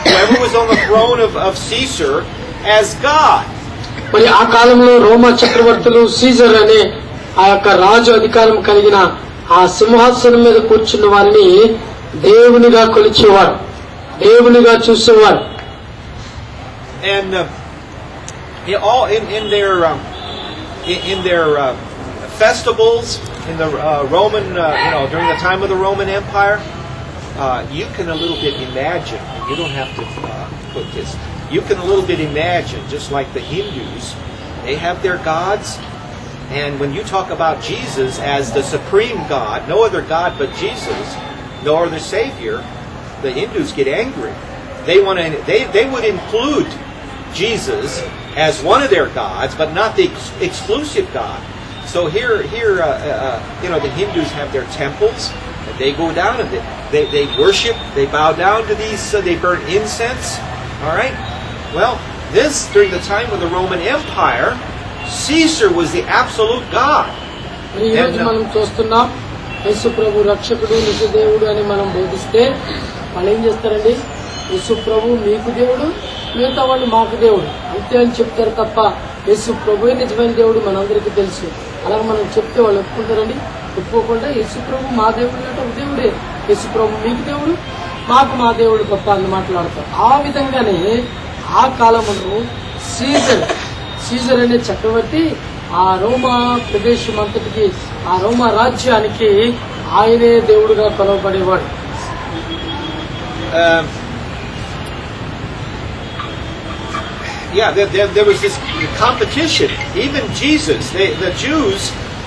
whoever was on the throne of Caesar, as God. మరి ఆ కాలంలో రోమా చక్రవర్తులు Caesar అనే ఆ యొక్క రాజు అధికారం కలిగిన ఆ సింహాసనం మీద కూర్చున్న వారిని దేవునిగా కొలిచేవారు, దేవునిగా చూసేవారు. And in their festivals in the Roman, during the time of the Roman Empire, you can a little bit imagine. You don't have to put this. You can a little bit imagine, just like the Hindus, they have their gods. And when you talk about Jesus as the supreme God, no other God but Jesus, no other Savior, the Hindus get angry. They would include Jesus as one of their gods, but not the exclusive God. So here, the Hindus have their temples, and they go down and they worship, they bow down to these, they burn incense. All right. Well, this during the time of the Roman Empire, Caesar was the absolute God. ఈ రోజు మనం చూస్తున్నాం, యేసు ప్రభు రక్షకుడు నీకు దేవుడు అని మనం బోధిస్తే వాళ్ళు ఏం చేస్తారండి? యేసు ప్రభు మీకు దేవుడు, మిగతా వాళ్ళు మాకు దేవుడు అంతే అని చెప్తారు తప్ప యేసు ప్రభువే నిజమైన దేవుడు మనందరికీ తెలుసు. అలాగే మనం చెప్తే వాళ్ళు ఒప్పుకుంటారండి? ఒప్పుకోకుండా యేసు ప్రభు మా దేవుడు అంటే ఒక దేవుడే, యేసు ప్రభు మీకు దేవుడు, మాకు మా దేవుడు గొప్ప అని మాట్లాడతారు. ఆ విధంగానే ఆ కాలంలో సీజర్ అనే చక్రవర్తి ఆ రోమా ప్రదేశం అంతటికి, ఆ రోమా రాజ్యానికి ఆయనే దేవుడుగా కొలవబడేవాడు. There was this competition. Even Jesus, the Jews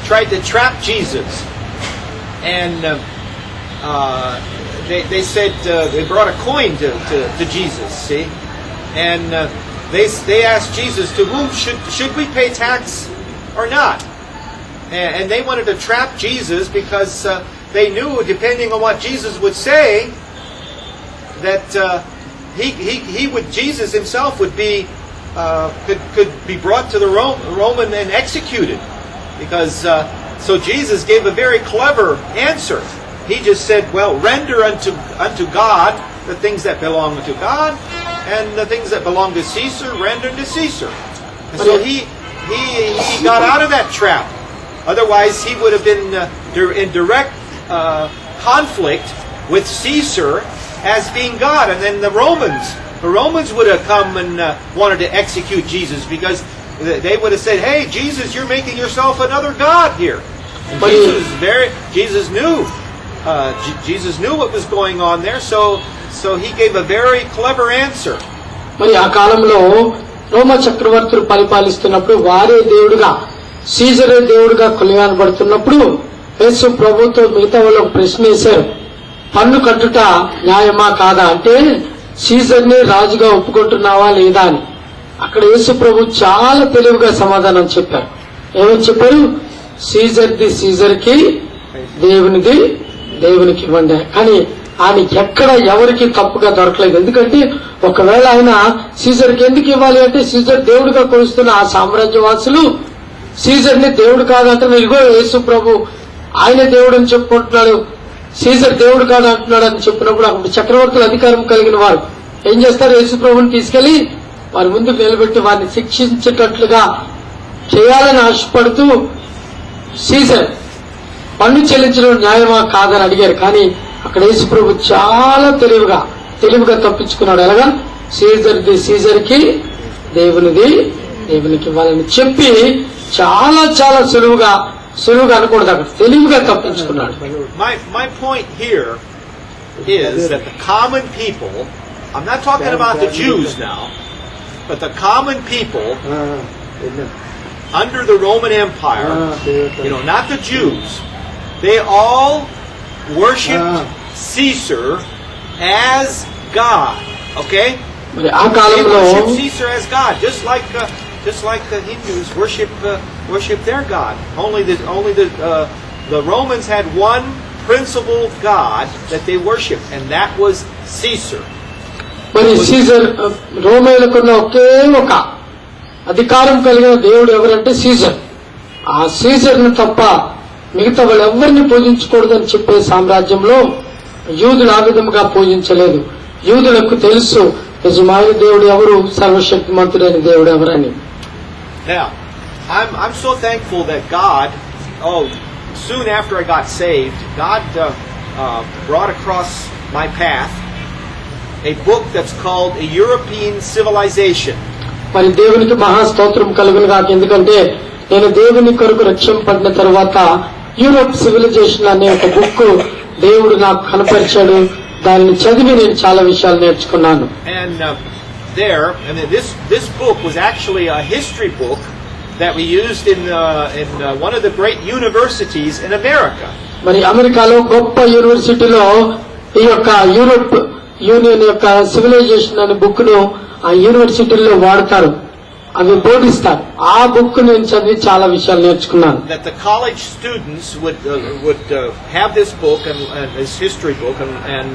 tried to trap Jesus, and they said they brought a coin to Jesus. See, and they asked Jesus, to whom should we pay tax or not? And they wanted to trap Jesus because they knew, depending on what Jesus would say, that Jesus himself would be could be brought to the Roman and executed. Because so Jesus gave a very clever answer. He just said, "Well, render unto God the things that belong to God, and the things that belong to Caesar, render to Caesar." And so he got out of that trap. Otherwise, he would have been in direct conflict with Caesar as being God, and then the Romans would have come and wanted to execute Jesus, because they would have said, "Hey, Jesus, you're making yourself another god here." And Jesus knew what was going on there, so he gave a very clever answer. మరి ఆ కాలంలో రోమా చక్రవర్తులు పరిపాలిస్తున్నప్పుడు వారే దేవుడుగా, సీజరే దేవుడుగా కొనియాడబడుతున్నప్పుడు యేసు ప్రభుతో మిగతా వాళ్ళు ఒక ప్రశ్న వేశారు, పన్ను కట్టుట న్యాయమా కాదా అంటే సీజర్ని రాజుగా ఒప్పుకుంటున్నావా లేదా అని. అక్కడ యేసు ప్రభు చాలా తెలివిగా సమాధానం చెప్పారు. ఏమని చెప్పారు? సీజర్ది సీజర్కి, దేవునిది దేవునికి ఇవ్వండి. కానీ ఆయన ఎక్కడ ఎవరికి తప్పుగా దొరకలేదు. ఎందుకంటే ఒకవేళ ఆయన సీజర్కి ఎందుకు ఇవ్వాలి అంటే, సీజర్ దేవుడిగా కొలుస్తున్న ఆ సామ్రాజ్యవాసులు సీజర్ని దేవుడు కాదంటే, ఇదిగో యేసు ప్రభు ఆయన దేవుడు అని చెప్పుకుంటున్నాడు, సీజర్ దేవుడు కాదు అంటున్నాడు అని చెప్పినప్పుడు అప్పుడు చక్రవర్తులు అధికారం కలిగిన వారు ఏం చేస్తారు? యేసు ప్రభుని తీసుకెళ్లి వారి ముందుకు నిలబెట్టి వారిని శిక్షించేటట్లుగా చేయాలని ఆశపడుతూ సీజర్ పన్ను చెల్లించడం న్యాయమా కాదని అడిగారు. కానీ అక్కడ యేసు ప్రభు చాలా తెలివిగా తప్పించుకున్నాడు. ఎలాగా? సీజర్ది సీజర్కి, దేవునిది దేవునికి ఇవ్వాలని చెప్పి చాలా చాలా సులువుగా అనకూడదు, అక్కడ తెలివిగా తప్పించుకున్నాడు. My point here is that the common people, I'm not talking about the Jews now, but the common people under the Roman Empire, not the Jews, they all worshipped Caesar as God. Okay? మరి ఆ కాలంలో they worship Caesar as God, just like the Hindus worship their God. Only the Romans had one principal God that they worshipped, and that was Caesar. మరి Caesar రోమేయులకున్న ఒకే ఒక అధికారం కలిగిన దేవుడు ఎవరంటే Caesar. ఆ సీజర్ ను తప్ప మిగతా వాళ్ళు ఎవరిని పూజించకూడదని చెప్పే సామ్రాజ్యంలో యూదులు ఆ విధముగా పూజించలేదు. యూదులకు తెలుసు నిజమైన దేవుడు ఎవరు, సర్వశక్తిమంతుడైన దేవుడు ఎవరని. Now, I'm so thankful that God, soon after I got saved, God brought across my path a book that's called A European Civilization. మరి దేవునికి మహాస్తోత్రం కలుగును గాక. ఎందుకంటే నేను దేవుని కొరకు రక్షింపబడిన తర్వాత యూరోప్ సివిలైజేషన్ అనే ఒక బుక్ దేవుడు నాకు కనపరిచాడు. దాన్ని చదివి నేను చాలా విషయాలు నేర్చుకున్నాను. And this book was actually a history book that we used in one of the great universities in America. మరి అమెరికాలో గొప్ప యూనివర్సిటీలో ఈ యొక్క యూరోప్ యూనియన్ యొక్క సివిలైజేషన్ అనే బుక్ ను ఆ యూనివర్సిటీలో వాడతారు, అవి బోధిస్తారు. ఆ బుక్ నేను చదివి చాలా విషయాలు నేర్చుకున్నాను. That the college students would have this book and this history book and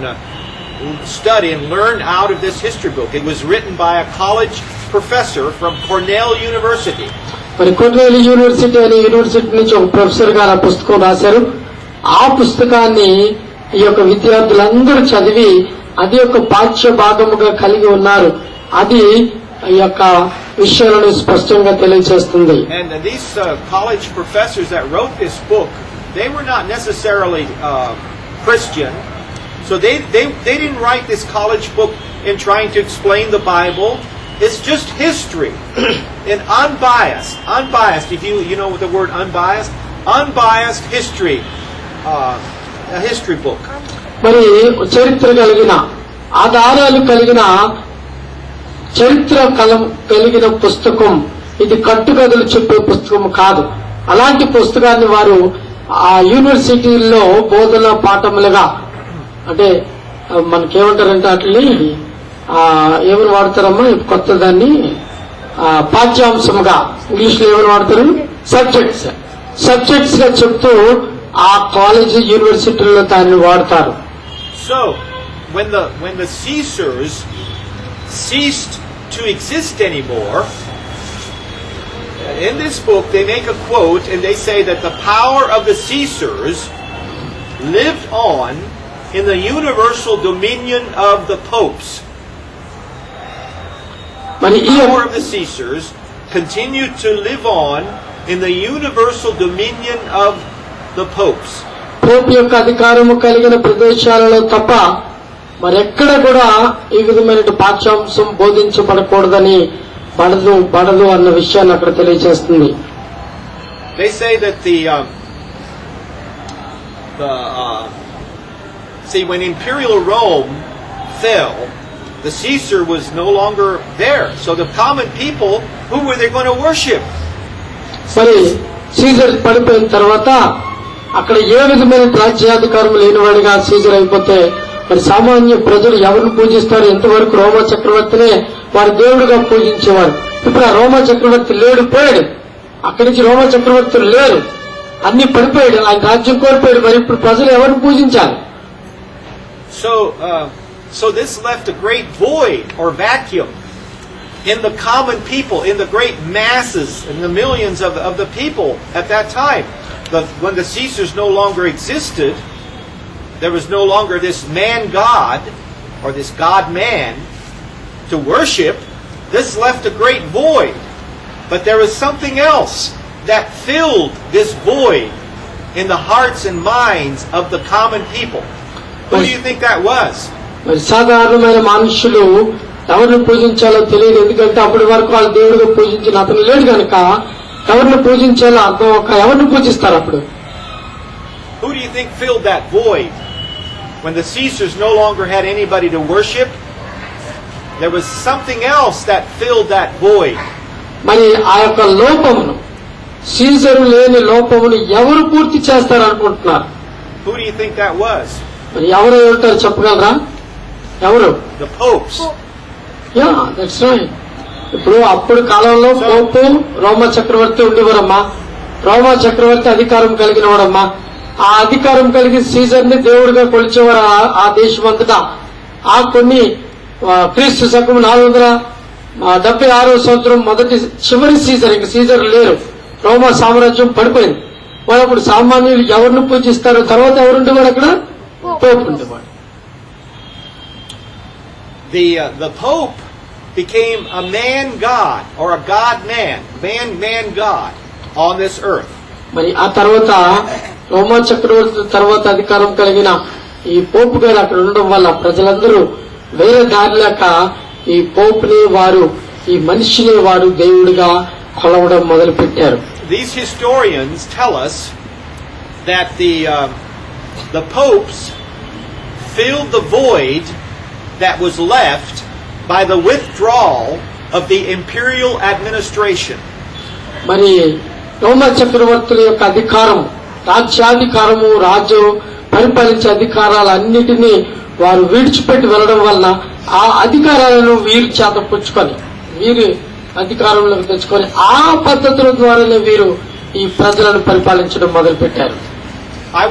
study and learn out of this history book. It was written by a college professor from Cornell University. మరి కొర్నేల్ university అనే university నుంచి ఒక professor గారు ఆ పుస్తకం రాశారు. ఆ పుస్తకాన్ని ఈ యొక్క విద్యార్థులందరూ చదివి అది ఒక పాఠ్య భాగముగా కలిగి ఉన్నారు. అది ఈ యొక్క విషయాలను స్పష్టంగా తెలియజేస్తుంది. And these college professors that wrote this book, they were not necessarily Christian, so they didn't write this college book in trying to explain the Bible. It's just history and unbiased. If you know the word unbiased history, a history book. మరి చరిత్ర కలిగిన ఆధారాలు కలిగిన చరిత్ర కలిగిన పుస్తకం. ఇది కట్టుకథలు చెప్పే పుస్తకం కాదు. అలాంటి పుస్తకాన్ని వారు ఆ యూనివర్సిటీల్లో బోధన పాఠములుగా, అంటే మనకేమంటారంటే అట్లని ఏమని వాడతారమ్మా కొత్త దాన్ని, పాఠ్యాంశంగా ఇంగ్లీష్ లో ఏమని వాడతారు, సబ్జెక్ట్స్ గా చెప్తూ ఆ కాలేజీ యూనివర్సిటీల్లో దాన్ని వాడతారు. So when the Caesars ceased to exist anymore, in this book they make a quote and they say that the power of the Caesars lived on in the universal dominion of the popes. The power of the Caesars continued to live on in the universal dominion of the popes. Pope యొక్క అధికారము కలిగిన ప్రదేశాలలో తప్ప మరెక్కడ కూడా ఈ విధమైన పాఠ్యాంశం బోధించబడకూడదని పడదు అన్న విషయాన్ని అక్కడ తెలియజేస్తుంది. They say that when Imperial Rome fell, the Caesar was no longer there. So the common people, who were they going to worship? మరి సీజర్ పడిపోయిన తర్వాత అక్కడ ఏ విధమైన రాజ్యాధికారం లేనివాడిగా సీజర్ అయిపోతే మరి సామాన్య ప్రజలు ఎవరిని పూజిస్తారు? ఎంతవరకు రోమా చక్రవర్తినే వారి దేవుడిగా పూజించేవారు. ఇప్పుడు ఆ రోమా చక్రవర్తి లేడు, పోయాడు. అక్కడి నుంచి రోమా చక్రవర్తులు లేరు, అన్ని పడిపోయాడు, ఆయన రాజ్యం కోల్పోయాడు. మరి ఇప్పుడు ప్రజలు ఎవరిని పూజించాలి? So this left a great void or vacuum in the common people, in the great masses, in the millions of the people at that time. When the Caesars no longer existed, there was no longer this man God or this God man to worship. This left a great void. But there was something else that filled this void in the hearts and minds of the common people. Who do you think that was? మరి సాధారణమైన మనుషులు ఎవరిని పూజించాలో తెలియదు. ఎందుకంటే అప్పటి వరకు వాళ్ళు దేవుడిగా పూజించిన అతను లేడు కనుక ఎవరిని పూజించాలో అర్థం ఎవరిని పూజిస్తారు అప్పుడు? Who do you think filled that void? When the Caesars no longer had anybody to worship, there was something else that filled that void. మరి ఆ యొక్క లోపమును, సీజరు లేని లోపమును ఎవరు పూర్తి చేస్తారు అనుకుంటున్నారు? Who do you think that was? మరి ఎవరు ఉంటారు చెప్పగలరా? ఎవరు? The popes. Yeah, that's right. ఇప్పుడు అప్పుడు కాలంలో పోపు రోమా చక్రవర్తి ఉండేవారమ్మా. రోమా చక్రవర్తి అధికారం కలిగిన వాడమ్మా. ఆ అధికారం కలిగి సీజర్ ని దేవుడిగా కొలిచేవారు ఆ దేశం అంతటా. ఆ కొన్ని క్రీస్తు శకం 400 76వ సంవత్సరం చివరి సీజర్, ఇంక సీజర్ లేరు, రోమా సామ్రాజ్యం పడిపోయింది. వాళ్ళు అప్పుడు సామాన్యులు ఎవరిని పూజిస్తారో తర్వాత ఎవరుండేవాడు అక్కడ? పోప్ ఉండేవాడు. The Pope became a man god or a god man god on this earth. మరి ఆ తర్వాత రోమా చక్రవర్తి తర్వాత అధికారం కలిగిన ఈ పోప్ గారు అక్కడ ఉండడం వల్ల ప్రజలందరూ వేరే దారి లేక ఈ పోప్ ని వారు, ఈ మనిషిని వారు దేవుడిగా కొలవడం మొదలు పెట్టారు. These historians tell us that the popes filled the void that was left by the withdrawal of the imperial administration. మరి రోమా చక్రవర్తుల యొక్క అధికారం, రాజ్యాధికారము, రాజు పరిపాలించే అధికారాలన్నిటినీ వారు విడిచిపెట్టి వెళ్లడం వలన ఆ అధికారాలను వీరి చేత పుచ్చుకొని, వీరి అధికారంలోకి తెచ్చుకొని ఆ పద్ధతుల ద్వారానే వీరు ఈ ప్రజలను పరిపాలించడం మొదలు పెట్టారు. I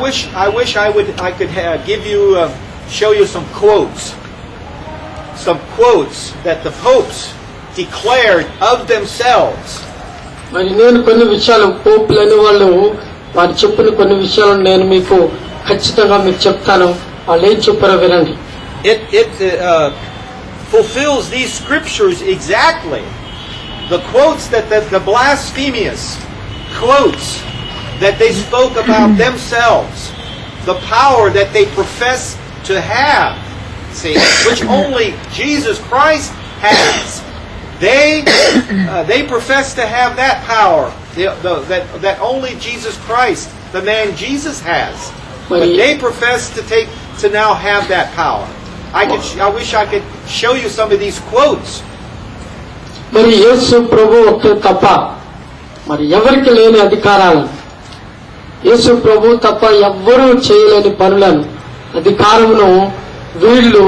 wish I could give you show you some quotes that the popes declared of themselves. మరి నేను కొన్ని విషయాలు పోపులు అనే వాళ్ళు వారు చెప్పిన కొన్ని విషయాలను నేను మీకు ఖచ్చితంగా మీకు చెప్తాను. వాళ్ళు ఏం చెప్పారో వినండి. It fulfills these scriptures exactly. The quotes that the blasphemous quotes that they spoke about themselves, the power that they profess to have, see, which only Jesus Christ has. They profess to have that power that only Jesus Christ, the man Jesus, has. But they profess to now have that power. I wish I could show you some of these quotes. మరి యేసు ప్రభు ఒకే తప్ప మరి ఎవరికి లేని అధికారాలను, యేసు ప్రభు తప్ప ఎవ్వరూ చేయలేని పనులను, అధికారమును వీళ్ళు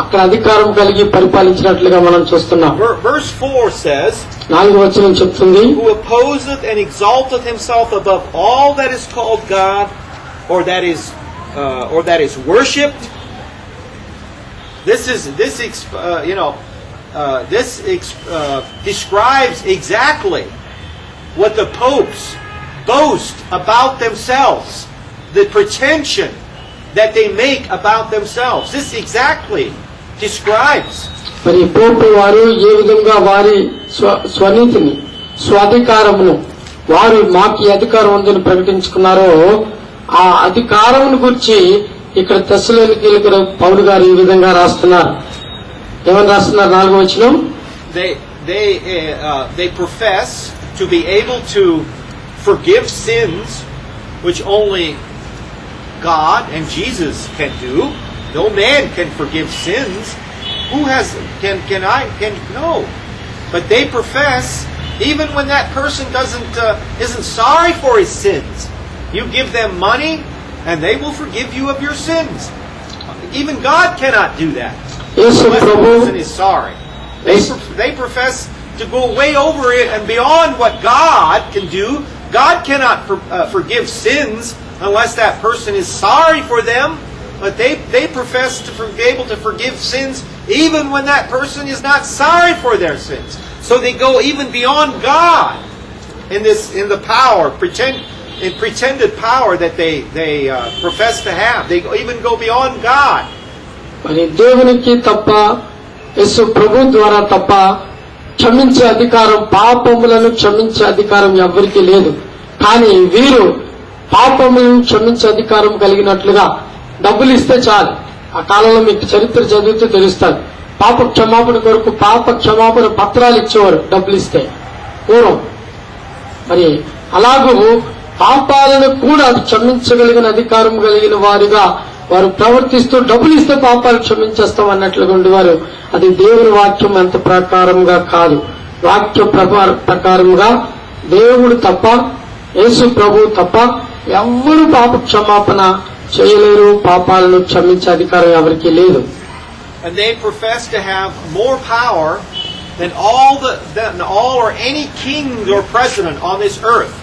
అక్కడ అధికారం కలిగి పరిపాలించినట్లుగా మనం చూస్తున్నాం. Verse 4 says, 4వ వచనం చెప్తుంది, who opposeth and exalteth himself above all that is called God or that is worshipped. This describes exactly what the popes boast about themselves, the pretension that they make about themselves. This exactly describes. మరి పోపు వారు ఏ విధంగా వారి స్వనీతిని, స్వాధికారమును వారు మాకు ఈ అధికారం ఉందని ప్రకటించుకున్నారో ఆ అధికారమును గురించి ఇక్కడ తెస్సలోనికీయులకు పౌలు గారు ఈ విధంగా రాస్తున్నారు. ఏమని రాస్తున్నారు? 4వ వచనం, they profess to be able to forgive sins which only God and Jesus can do. No man can forgive sins. Who no. But they profess, even when that person isn't sorry for his sins, you give them money and they will forgive you of your sins. Even God cannot do that unless the person is sorry. They profess to go way over it and beyond what God can do. God cannot forgive sins unless that person is sorry for them, but they profess to be able to forgive sins even when that person is not sorry for their sins. So they go even beyond God in the power, pretended power that they profess to have. They even go beyond God. మరి దేవునికి తప్ప, యేసు ప్రభు ద్వారా తప్ప క్షమించే అధికారం, పాపములను క్షమించే అధికారం ఎవరికీ లేదు. కానీ వీరు పాపములను క్షమించే అధికారం కలిగినట్లుగా డబ్బులు ఇస్తే చాలు. ఆ కాలంలో మీకు చరిత్ర చదివితే తెలుస్తారు. పాప క్షమాపణ కొరకు పాప క్షమాపణ పత్రాలు ఇచ్చేవారు డబ్బులు ఇస్తే పూర్వం. మరి అలాగూ పాపాలను కూడా క్షమించగలిగిన అధికారం కలిగిన వారుగా వారు ప్రవర్తిస్తూ డబ్బులు ఇస్తే పాపాలు క్షమించేస్తాం అన్నట్లుగా ఉండేవారు. అది దేవుని వాక్యం అంత ప్రకారంగా కాదు. వాక్య ప్రకారంగా దేవుడు తప్ప, యేసు ప్రభు తప్ప ఎవ్వరూ పాప క్షమాపణ చేయలేరు. పాపాలను క్షమించే అధికారం ఎవరికీ లేదు. And they profess to have more power than all or any king or president on this earth.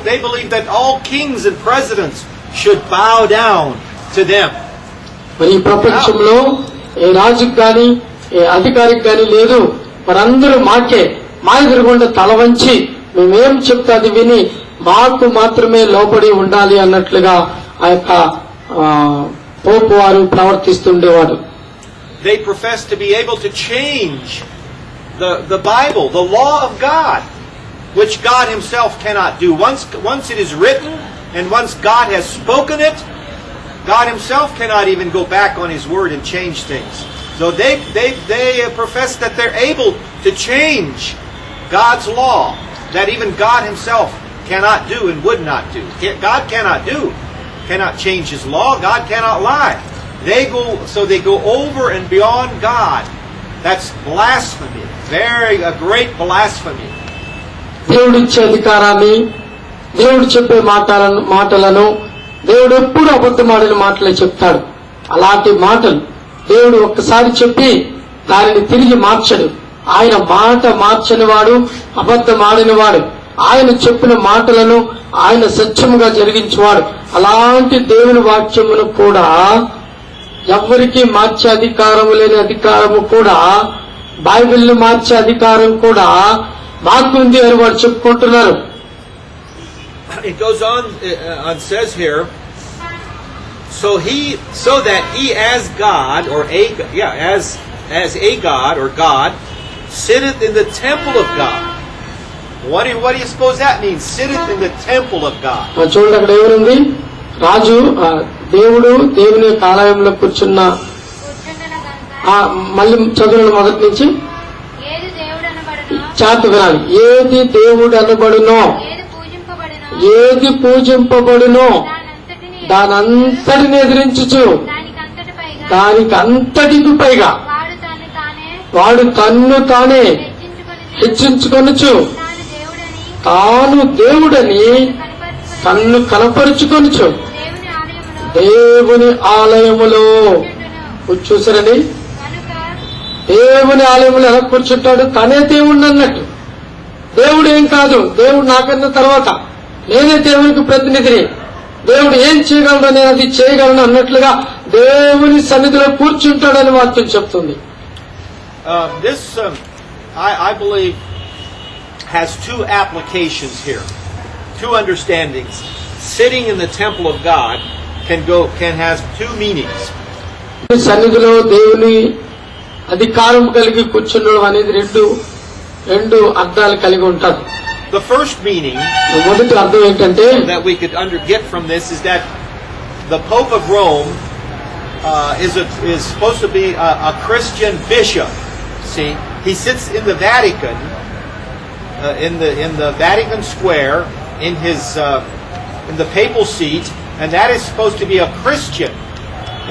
They believe that all kings and presidents should bow down to them. మరి ప్రపంచంలో ఏ రాజుకు గాని అధికారికి గాని లేదు. వారందరూ మా ఎదురుగుండా తల వంచి మేమేం చెప్తే అది విని మాకు మాత్రమే లోబడి ఉండాలి అన్నట్లుగా ఆ యొక్క పోపు వారు ప్రవర్తిస్తుండేవాడు. They profess to be able to change the Bible, the law of God, which God himself cannot do. Once it is written and once God has spoken it, God himself cannot even go back on his word and change things. So they profess that they're able to change God's law that even God himself cannot do and would not do. God cannot change his law. God cannot lie. They go over and beyond God. That's blasphemy. A great blasphemy. దేవుడిచ్చే అధికారాన్ని, దేవుడు చెప్పే మాటలను దేవుడు ఎప్పుడు అబద్ధమాడిన మాటలే చెప్తాడు. అలాంటి మాటలు దేవుడు ఒక్కసారి చెప్పి దానిని తిరిగి మార్చడు. ఆయన మాట మార్చని వాడు, అబద్ధమాడిన వాడు. ఆయన చెప్పిన మాటలను ఆయన సత్యముగా జరిగించేవాడు. అలాంటి దేవుని వాక్యమును కూడా ఎవరికి మార్చే అధికారము లేని అధికారము కూడా, బైబిల్ని మార్చే అధికారం కూడా మాకుంది అని వారు చెప్పుకుంటున్నారు. It goes on and says here, so that he as God or as a God or God sitteth in the temple of God. What do you suppose that means? Sitteth in the temple of God. చూడండి, అక్కడ ఏమనుంది? రాజు దేవుడు దేవుని యొక్క ఆలయంలో కూర్చున్న, మళ్ళీ చదువులను మొదటి నుంచి చాటు వినాలి. ఏది దేవుడు అనబడునో, ఏది పూజింపబడునో దానంతటిని ఎదిరించుచు, దానికి అంతటికి పైగా వాడు తన్ను తానే హెచ్చించుకొనుచు, తాను దేవుడని తన్ను కనపరుచుకొనుచు దేవుని ఆలయములో. చూసారండి, దేవుని ఆలయంలో ఎలా కూర్చుంటాడు? తనే దేవుడిని అన్నట్టు. దేవుడు ఏం కాదు, దేవుడు నాకన్నా తర్వాత నేనే దేవునికి ప్రతినిధిని, దేవుడు ఏం చేయగలడు నేను అది చేయగలను అన్నట్లుగా దేవుని సన్నిధిలో కూర్చుంటాడని వాక్యం చెప్తుంది. I believe has two applications here, two understandings. Sitting in the temple of God can has two meanings. సన్నిధిలో దేవుని అధికారం కలిగి కూర్చుండడం అనేది రెండు అర్థాలు కలిగి ఉంటారు. The first meaning మొదటి అర్థం ఏంటంటే that we could get from this is that the Pope of Rome is supposed to be a Christian bishop. See, he sits in the Vatican, in the Vatican Square, in the papal seat, and that is supposed to be a Christian.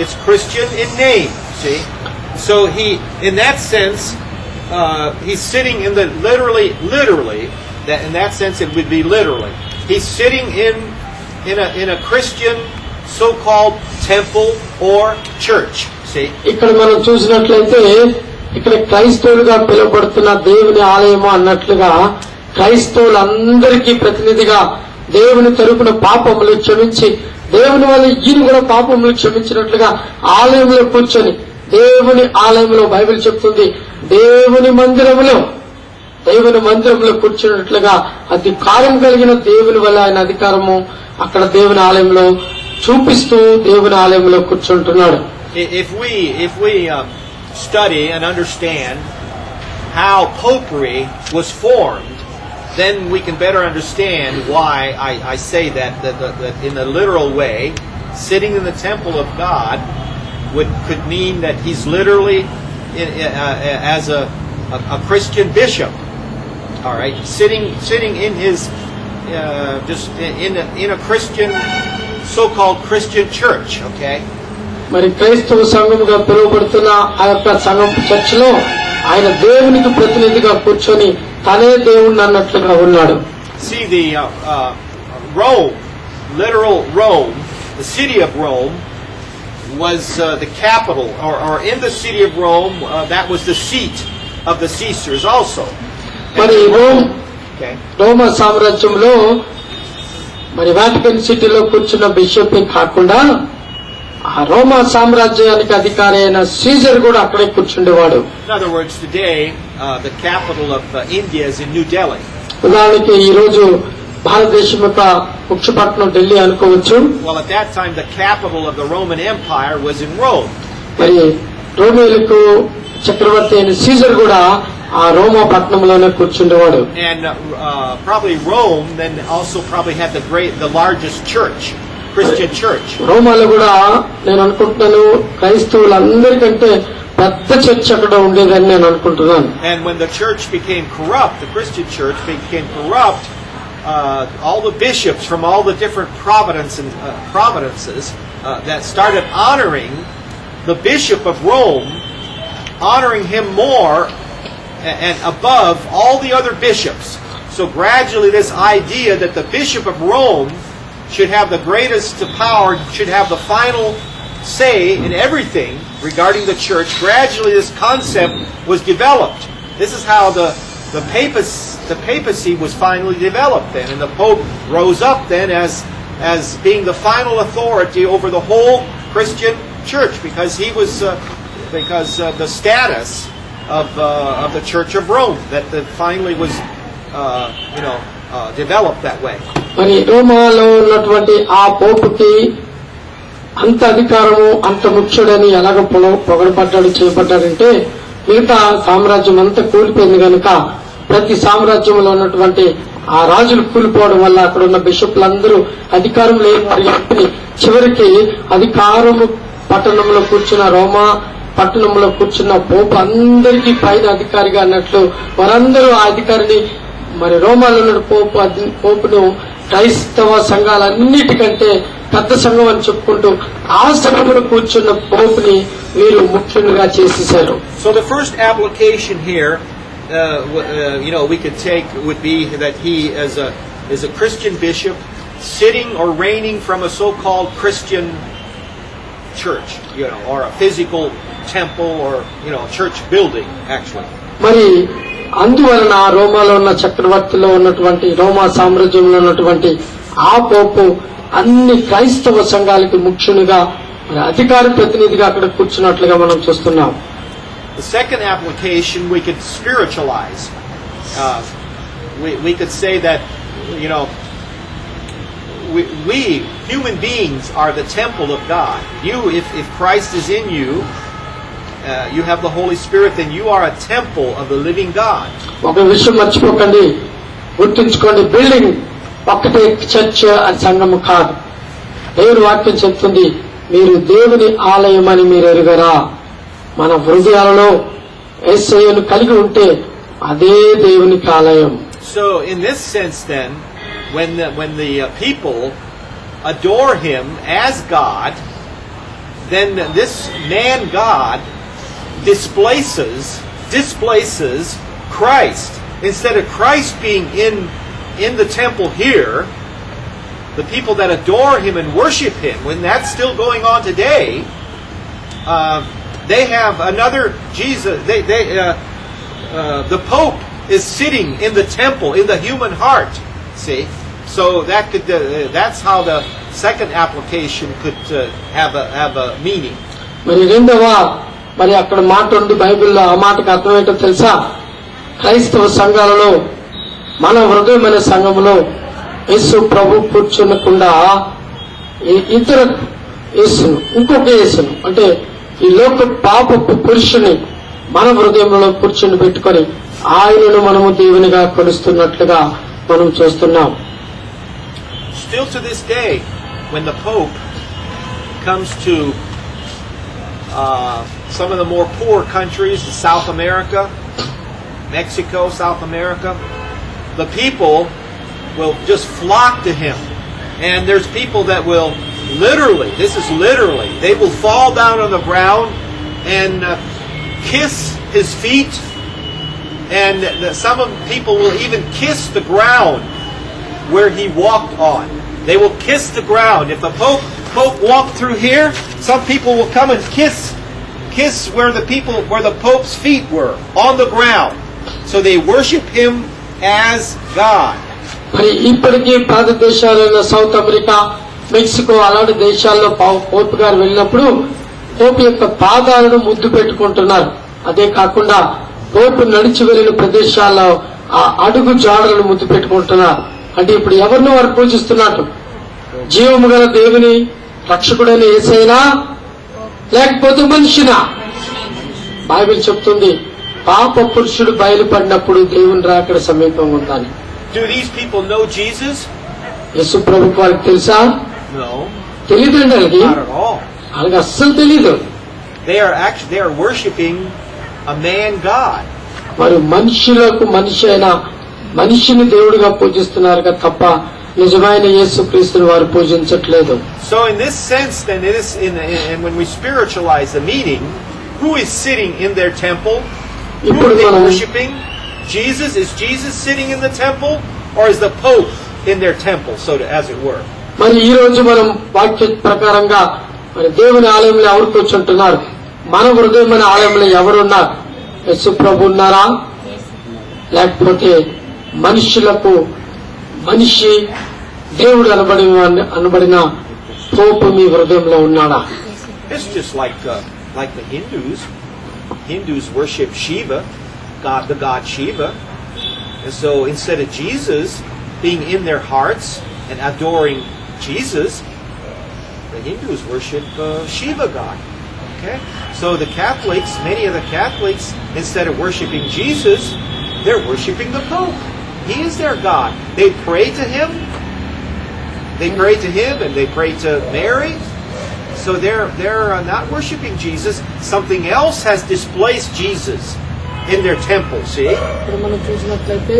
It's Christian in name. See, so in that sense, he's sitting in the literally. That in that sense, it would be literally. He's sitting in a Christian so-called temple or church. See, ఇక్కడ మనం చూసినట్లయితే ఇక్కడ క్రైస్తవులుగా పిలువబడుతున్న దేవుని ఆలయము అన్నట్లుగా క్రైస్తవులందరికీ ప్రతినిధిగా దేవుని తరపున పాపములు క్షమించి దేవుని వల్ల ఈయన కూడా పాపములు క్షమించినట్లుగా ఆలయంలో కూర్చొని, దేవుని ఆలయంలో బైబిల్ చెప్తుంది దేవుని మందిరంలో కూర్చున్నట్లుగా అధికారం కలిగిన దేవుని వల్ల ఆయన అధికారము అక్కడ దేవుని ఆలయంలో చూపిస్తూ దేవుని ఆలయంలో కూర్చుంటున్నాడు. If we study and understand how popery was formed, then we can better understand why I say that in a literal way, sitting in the temple of God could mean that he's literally as a Christian bishop. All right, sitting in his just in a Christian so-called Christian church. Okay. మరి క్రైస్తవ సంఘముగా పిలువబడుతున్న ఆ యొక్క సంఘం చర్చిలో ఆయన దేవునికి ప్రతినిధిగా కూర్చొని తనే దేవుణ్ణి అన్నట్లుగా ఉన్నాడు. See, the Rome, literal Rome, the city of Rome was the capital, or in the city of Rome, that was the seat of the Caesars also. మరి రోమా సామ్రాజ్యంలో మరి వాటికన్ సిటీలో కూర్చున్న బిషప్ కాకుండా ఆ రోమా సామ్రాజ్యానికి అధికారి అయిన సీజర్ కూడా అక్కడే కూర్చుండేవాడు. In other words, today the capital of India is in New Delhi. ఉదాహరణకి ఈ రోజు భారతదేశం యొక్క ముఖ్య పట్టణం ఢిల్లీ అనుకోవచ్చు. Well, at that time the capital of the Roman Empire was in Rome. మరి రోమేలకు చక్రవర్తి అయిన సీజర్ కూడా ఆ రోమా పట్టణంలోనే కూర్చుండేవాడు. And probably Rome then also probably had the largest church, Christian church. రోమాలో కూడా నేను అనుకుంటున్నాను క్రైస్తవులందరికంటే పెద్ద చర్చ్ అక్కడ ఉండేదని నేను అనుకుంటున్నాను. And when the church became corrupt, the Christian church became corrupt, all the bishops from all the different provinces that started honoring the bishop of Rome, honoring him more and above all the other bishops. So gradually this idea that the bishop of Rome should have the greatest power, should have the final say in everything regarding the church, gradually this concept was developed. This is how the papacy was finally developed then, and the Pope rose up then as being the final authority over the whole Christian church, because he was the status of the Church of Rome that finally was developed that way. మరి రోమాలో ఉన్నటువంటి ఆ పోపుకి అంత అధికారము అంత ముఖ్యుడని ఎలాగ పొగడపడ్డాడు చేయబడ్డాడంటే మిగతా సామ్రాజ్యం అంతా కూలిపోయింది కనుక ప్రతి సామ్రాజ్యంలో ఉన్నటువంటి ఆ రాజులు కూలిపోవడం వల్ల అక్కడ ఉన్న బిషప్లందరూ అధికారం లేని వారు చెప్పి చివరికి అధికారము పట్టణంలో కూర్చున్న రోమా పట్టణంలో కూర్చున్న పోపు అందరికీ పైన అధికారిగా అన్నట్లు వారందరూ ఆ అధికారిని మరి రోమాలో ఉన్న పోపును క్రైస్తవ సంఘాలన్నిటికంటే పెద్ద సంఘం అని చెప్పుకుంటూ ఆ సంఘంలో కూర్చున్న పోపుని వీరు ముఖ్యంగా చేసేశారు. So the first application here, we could take would be that he is a Christian bishop sitting or reigning from a so-called Christian church, or a physical temple or church building actually. మరి అందువలన రోమాలో ఉన్న చక్రవర్తిలో ఉన్నటువంటి రోమా సామ్రాజ్యంలో ఉన్నటువంటి ఆ పోపు అన్ని క్రైస్తవ సంఘాలకి ముఖ్యునిగా అధికార ప్రతినిధిగా అక్కడ కూర్చున్నట్లుగా మనం చూస్తున్నాం. The second application we could spiritualize. We could say that we human beings are the temple of God. If Christ is in you, you have the Holy Spirit, then you are a temple of the living God. ఒక విషయం మర్చిపోకండి, గుర్తుంచుకోండి, building ఒక్కటే church అని సంఘము కాదు. దేవుని వాక్యం చెప్తుంది మీరు దేవుని ఆలయం అని మీరు ఎరుగరా. మన హృదయాలలో యేసయ్యను కలిగి ఉంటే అదే దేవునికి ఆలయం. So in this sense then, when the people adore him as God, then this man God displaces Christ. Instead of Christ being in the temple here, the people that adore him and worship him, when that's still going on today, they have another Jesus. The Pope is sitting in the temple, in the human heart. See, so that's how the second application could have a meaning. మరి అక్కడ మాట ఉంది బైబిల్లో, ఆ మాటకు అర్థం ఏంటో తెలుసా? క్రైస్తవ సంఘాలలో మన హృదయమైన సంఘములో యేసు ప్రభు కూర్చునకుండా ఇతర యేసును, ఇంకొక యేసును, అంటే ఈ లోక పాపపు పురుషుని మన హృదయంలో కూర్చుని పెట్టుకొని ఆయనను మనము దేవునిగా కొలుస్తున్నట్లుగా మనం చూస్తున్నాం. Still to this day, when the Pope comes to some of the more poor countries, South America, Mexico, South America, the people will just flock to him. And there's people that will literally, they will fall down on the ground and kiss his feet. And some of the people will even kiss the ground where he walked on. They will kiss the ground. If the Pope walked through here, some people will come and kiss where the Pope's feet were, on the ground. So they worship him as God. మరి ఇప్పటికీ పాత దేశాలైన south America, Mexico అలాంటి దేశాల్లో Pope గారు వెళ్ళినప్పుడు Pope యొక్క పాదాలను ముద్దు పెట్టుకుంటున్నారు. అదే కాకుండా పోపు నడిచి వెళ్లిన ప్రదేశాల్లో ఆ అడుగు జాడలను ముద్దు పెట్టుకుంటున్నారు. అంటే ఇప్పుడు ఎవరిని వారు పూజిస్తున్నట్టు? జీవము గల దేవుని రక్షకుడైన యేసయ్యనా లేకపోతే మనిషినా? బైబిల్ చెప్తుంది పాప పురుషుడు బయలుపడినప్పుడు దేవుని రాకడ సమీపంగా ఉందని. Do these people know Jesus? యేసు ప్రభుకు వారికి తెలుసా? No, తెలియదండి. అది not at all. వాళ్ళకి అస్సలు తెలీదు. They are worshiping a man God. వారు మనుషులకు మనిషి అయిన మనిషిని దేవుడిగా పూజిస్తున్నారు తప్ప నిజమైన యేసు క్రీస్తుని వారు పూజించట్లేదు. So in this sense, then, it is and when we spiritualize the meaning, who is sitting in their temple? Who are they worshiping? Jesus? Is Jesus sitting in the temple, or is the Pope in their temple, as it were? మరి ఈ రోజు మనం వాక్య ప్రకారంగా మరి దేవుని ఆలయంలో ఎవరు కూర్చుంటున్నారు? మన హృదయమైన ఆలయంలో ఎవరున్నారు? యేసు ప్రభు ఉన్నారా? లేకపోతే మనుషులకు మనిషి దేవుడు అనబడిన పోపు మీ హృదయంలో ఉన్నాడా? It's just like the Hindus. Hindus worship Shiva, the god Shiva, and so instead of Jesus being in their hearts and adoring Jesus, the Hindus worship Shiva god. Okay, so the Catholics, many of the Catholics, instead of worshiping Jesus, they're worshiping the Pope. He is their God. They pray to him. They pray to him and they pray to Mary. So they're not worshiping Jesus. Something else has displaced Jesus in their temple. See? ఇప్పుడు మనం చూసినట్లయితే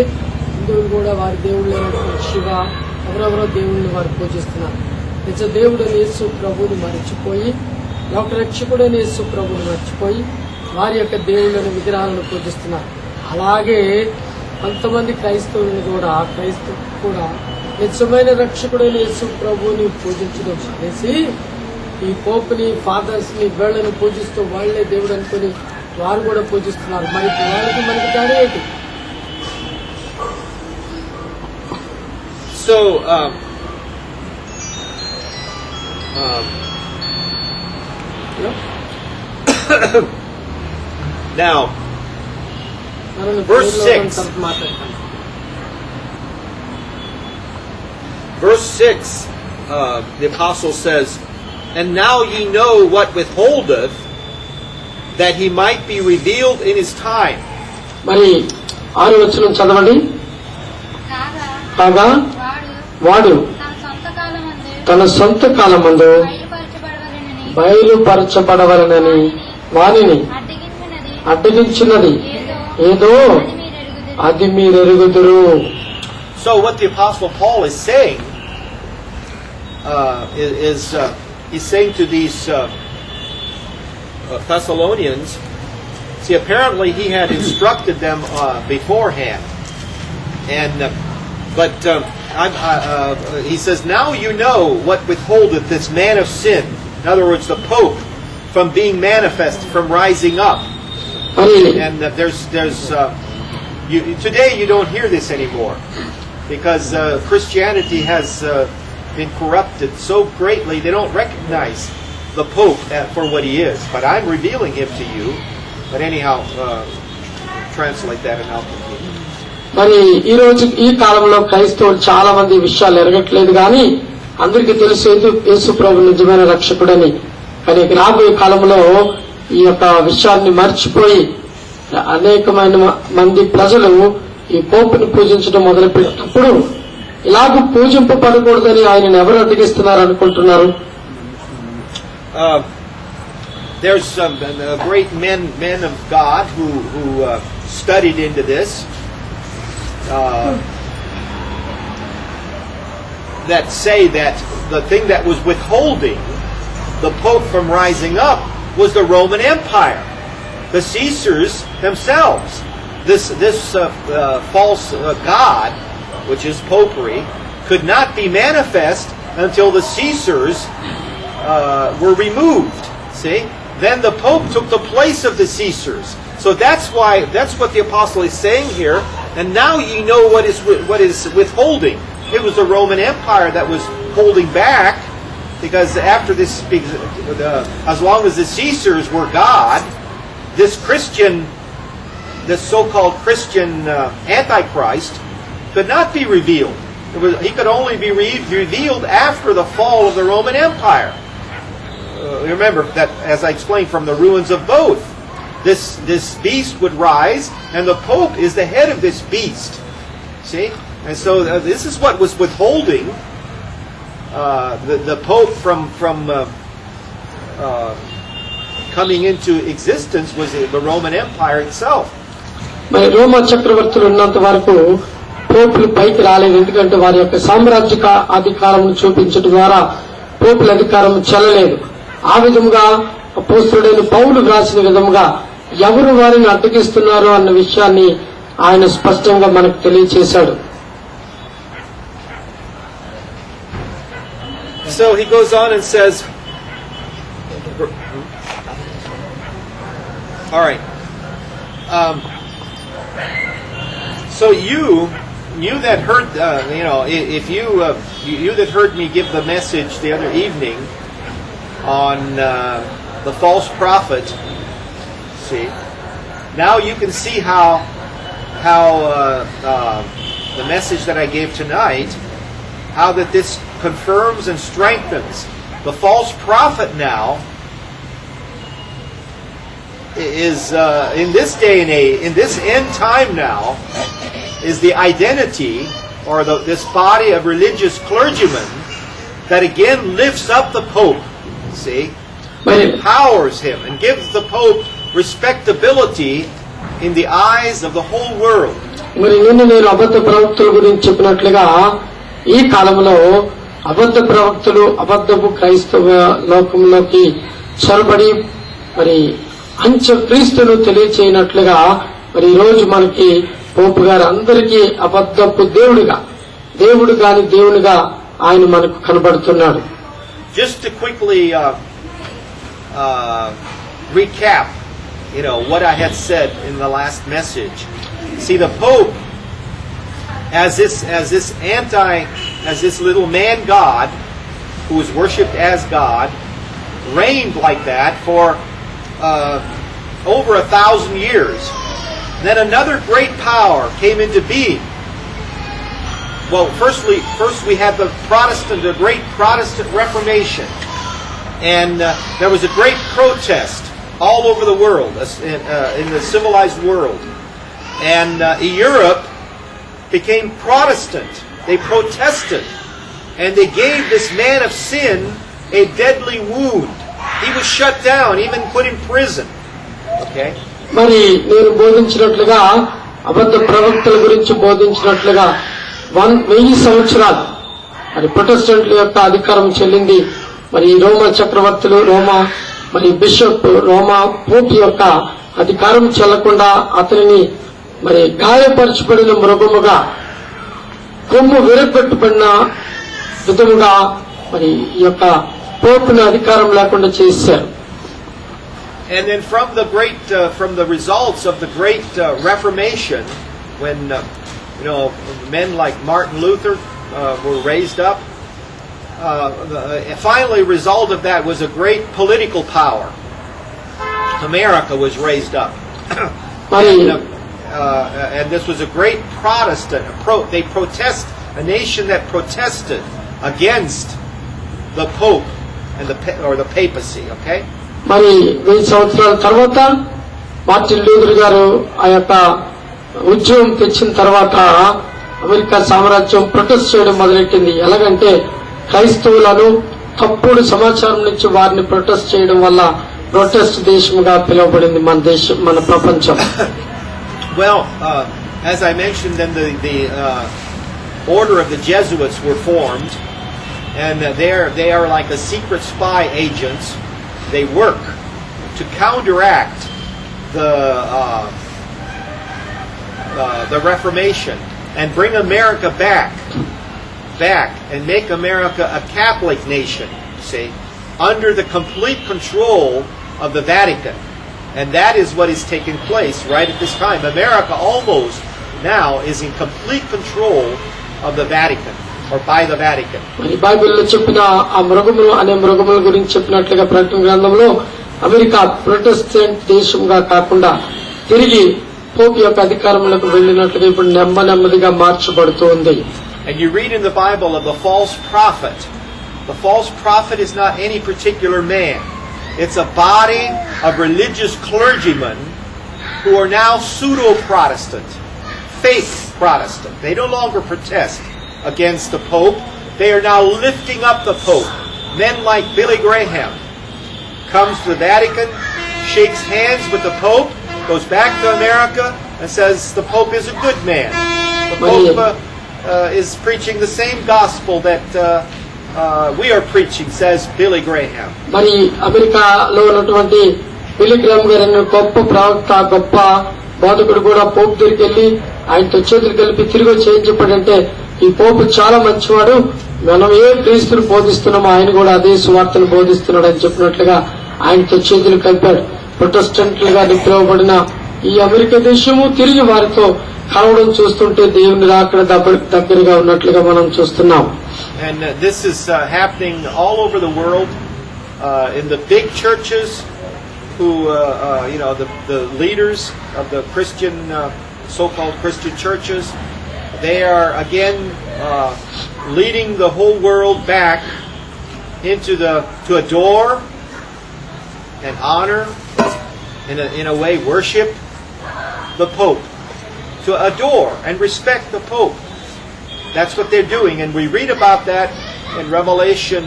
హిందువులు కూడా వారి దేవుళ్ళైనటువంటి శివ ఎవరెవరో దేవుళ్ళని వారు పూజిస్తున్నారు. నిజ దేవుడైన యేసు ప్రభువుని మర్చిపోయి లోక రక్షకుడైన యేసు ప్రభువుని మర్చిపోయి వారి యొక్క దేవుళ్ళని విగ్రహాలను పూజిస్తున్నారు. అలాగే కొంతమంది క్రైస్తవులను కూడా నిజమైన రక్షకుడైన యేసు ప్రభువుని పూజించడం చేసి ఈ పోపుని ఫాదర్స్ ని వీళ్ళని పూజిస్తూ వాళ్లే దేవుడు అనుకుని వారు కూడా పూజిస్తున్నారు. మరి వాళ్ళకి మనకి తేడా ఏంటి? So now verse 6. Verse 6, the apostle says, "And now ye know what withholdeth, that he might be revealed in his time." మరి 6వ వచనం చదవండి. కాగా వాడు తన సొంత కాలమందు బయలుపరచబడవలనని వానిని అడ్డగించినది ఏదో అది మీరెరుగుదురు. So what the apostle Paul is saying he's saying to these Thessalonians, see, apparently he had instructed them beforehand, and he says, now you know what withholdeth this man of sin, in other words the Pope, from being manifest, from rising up. And today you don't hear this anymore, because Christianity has been corrupted so greatly they don't recognize the Pope for what he is. But I'm revealing him to you. But anyhow, translate that and help me. మరి ఈ రోజు ఈ కాలంలో క్రైస్తవులు చాలా మంది విషయాలు ఎరగట్లేదు, కానీ అందరికీ తెలిసేది యేసు ప్రభు నిజమైన రక్షకుడని. కానీ రాబోయే కాలంలో ఈ యొక్క విషయాన్ని మర్చిపోయి అనేకమైన మంది ప్రజలు ఈ పోపుని పూజించడం మొదలుపెట్టినప్పుడు ఇలాగ పూజింపబడకూడదని ఆయన ఎవరు అడ్డగిస్తున్నారు అనుకుంటున్నారు? There's some great men of God who studied into this, that say that the thing that was withholding the Pope from rising up was the Roman Empire, the Caesars themselves. This false god, which is popery, could not be manifest until the Caesars were removed. See? Then the Pope took the place of the Caesars. So that's what the apostle is saying here. And now you know what is withholding. It was the Roman Empire that was holding back Because after this, as long as the Caesars were God, this so-called Christian Antichrist could not be revealed. He could only be revealed after the fall of the Roman Empire. Remember that, as I explained, from the ruins of both, this beast would rise, and the Pope is the head of this beast. See? And so this is what was withholding the Pope from coming into existence was the Roman Empire itself. మరి రోమా చక్రవర్తులు ఉన్నంత వరకు పోపులు పైకి రాలేదు. ఎందుకంటే వారి యొక్క సామ్రాజ్యక అధికారం చూపించడం ద్వారా పోపుల అధికారం చెల్లలేదు. ఆ విధముగా అపోస్తలుడైన పౌలు రాసిన విధముగా ఎవరు వారిని అడ్డగిస్తున్నారో అన్న విషయాన్ని ఆయన స్పష్టంగా మనకు తెలియచేశాడు. So he goes on and says, all right. So you that heard, if you that heard me give the message the other evening on the false prophet, see, now you can see how the message that I gave tonight, how that this confirms and strengthens the false prophet now is in this day and age, in this end time now, is the identity or this body of religious clergymen that again lifts up the Pope, see, empowers him and gives the Pope respectability in the eyes of the whole world. మరి నేను అబద్ధ ప్రవక్తల గురించి చెప్పినట్లుగా ఈ కాలంలో అబద్ధ ప్రవక్తలు అబద్ధపు క్రైస్తవ లోకంలోకి చొరబడి మరి అంత్యక్రీస్తును తెలియచేయనట్లుగా మరి ఈ రోజు మనకి పోపు గారు అందరికీ అబద్ధపు దేవుడు కాని దేవునిగా ఆయన మనకు కనబడుతున్నాడు. Just to quickly recap, what I had said in the last message. See, the Pope, as this little man God who was worshipped as God, reigned like that for over 1,000 years. Then another great power came into being. Well, first we had the great Protestant Reformation, and there was a great protest all over the world, in the civilized world, and Europe became Protestant. They protested, and they gave this man of sin a deadly wound. He was shut down, even put in prison. Okay? మరి నేను బోధించినట్లుగా అబద్ధ ప్రవక్తల గురించి బోధించినట్లుగా 1000 సంవత్సరాలు మరి ప్రొటెస్టెంట్ల యొక్క అధికారం చెల్లింది. మరి రోమా చక్రవర్తులు మరి బిషప్ రోమా పోప్ యొక్క అధికారం చెల్లకుండా అతనిని మరి గాయపరచబడిన మృగముగా కొమ్ము విరగొట్టబడిన విధముగా మరి ఈ యొక్క పోపును అధికారం లేకుండా చేశారు. And then from the results of the great Reformation, when men like Martin Luther were raised up, finally, result of that was a great political power. America was raised up, and this was a great Protestant. A nation that protested against the Pope and the papacy. Okay. మరి 1000 సంవత్సరాల తర్వాత Martin Luther గారు ఆ యొక్క ఉద్యమం తెచ్చిన తర్వాత America సామ్రాజ్యం ప్రొటెస్ట్ చేయడం మొదలెట్టింది. ఎలాగంటే క్రైస్తవులను తప్పుడు సమాచారం నుంచి వారిని ప్రొటెస్ట్ చేయడం వల్ల ప్రొటెస్ట్ దేశంగా పిలువబడింది మన ప్రపంచం. Well, as I mentioned, then the order of the Jesuits were formed, and they are like a secret spy agents. They work to counteract the Reformation and bring America back and make America a Catholic nation, see, under the complete control of the Vatican. And that is what is taking place right at this time. America almost now is in complete control of the Vatican. or by the Vatican. మరి బైబిల్లో చెప్పిన ఆ మృగములు అనే మృగముల గురించి చెప్పినట్లుగా ప్రకటన గ్రంథంలో America Protestant దేశంగా కాకుండా తిరిగి పోప్ యొక్క అధికారంలోకి వెళ్ళినట్లుగా ఇప్పుడు నెమ్మదిగా మార్చబడుతూ ఉంది. And you read in the Bible of the false prophet. The false prophet is not any particular man. It's a body of religious clergymen who are now pseudo-Protestant, fake Protestant. They no longer protest against the Pope. They are now lifting up the Pope. Men like Billy Graham comes to the Vatican, shakes hands with the Pope, goes back to America and says the Pope is a good man. The Pope is preaching the same gospel that we are preaching, says Billy Graham. మరి అమెరికాలో ఉన్నటువంటి Billy gram గారు గొప్ప ప్రవక్త, గొప్ప బోధకుడు కూడా Pope దగ్గరికి వెళ్లి ఆయనతో చేతులు కలిపి తిరిగి వచ్చి ఏం చెప్పాడంటే, ఈ పోపు చాలా మంచివాడు, మనం ఏ క్రీస్తుని బోధిస్తున్నామో ఆయన కూడా అదే సువార్తను బోధిస్తున్నాడు అని చెప్పినట్లుగా ఆయనతో చేతులు కలిపాడు. ప్రొటెస్టెంట్లుగా పిలువబడిన ఈ అమెరికా దేశము తిరిగి వారితో కలవడం చూస్తుంటే దేవుని రాకడ దగ్గరగా ఉన్నట్లుగా మనం చూస్తున్నాం. And this is happening all over the world, in the big churches, who the leaders of the Christian, so-called Christian churches, they are again leading the whole world back to adore and honor, in a way worship the Pope, to adore and respect the Pope. That's what they're doing, and we read about that in Revelation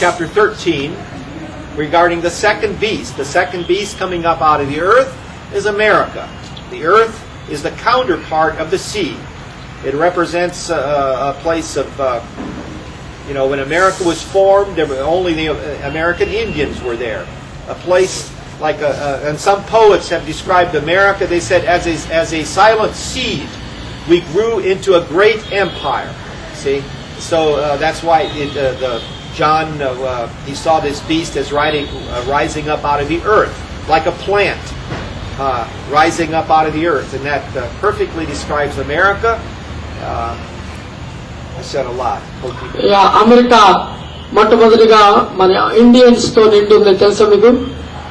chapter 13 regarding the second beast. The second beast coming up out of the earth is America. The earth is the counterpart of the sea. It represents a place of, when America was formed, there were only the American Indians were there. A place like and some poets have described America, they said, as a silent seed, we grew into a great empire. See? So that's why John, he saw this beast as rising up out of the earth, like a plant rising up out of the earth. And that perfectly describes America. I said a lot. America మొట్టమొదటిగా మన Indians తో నిండింది తెలుసా మీకు?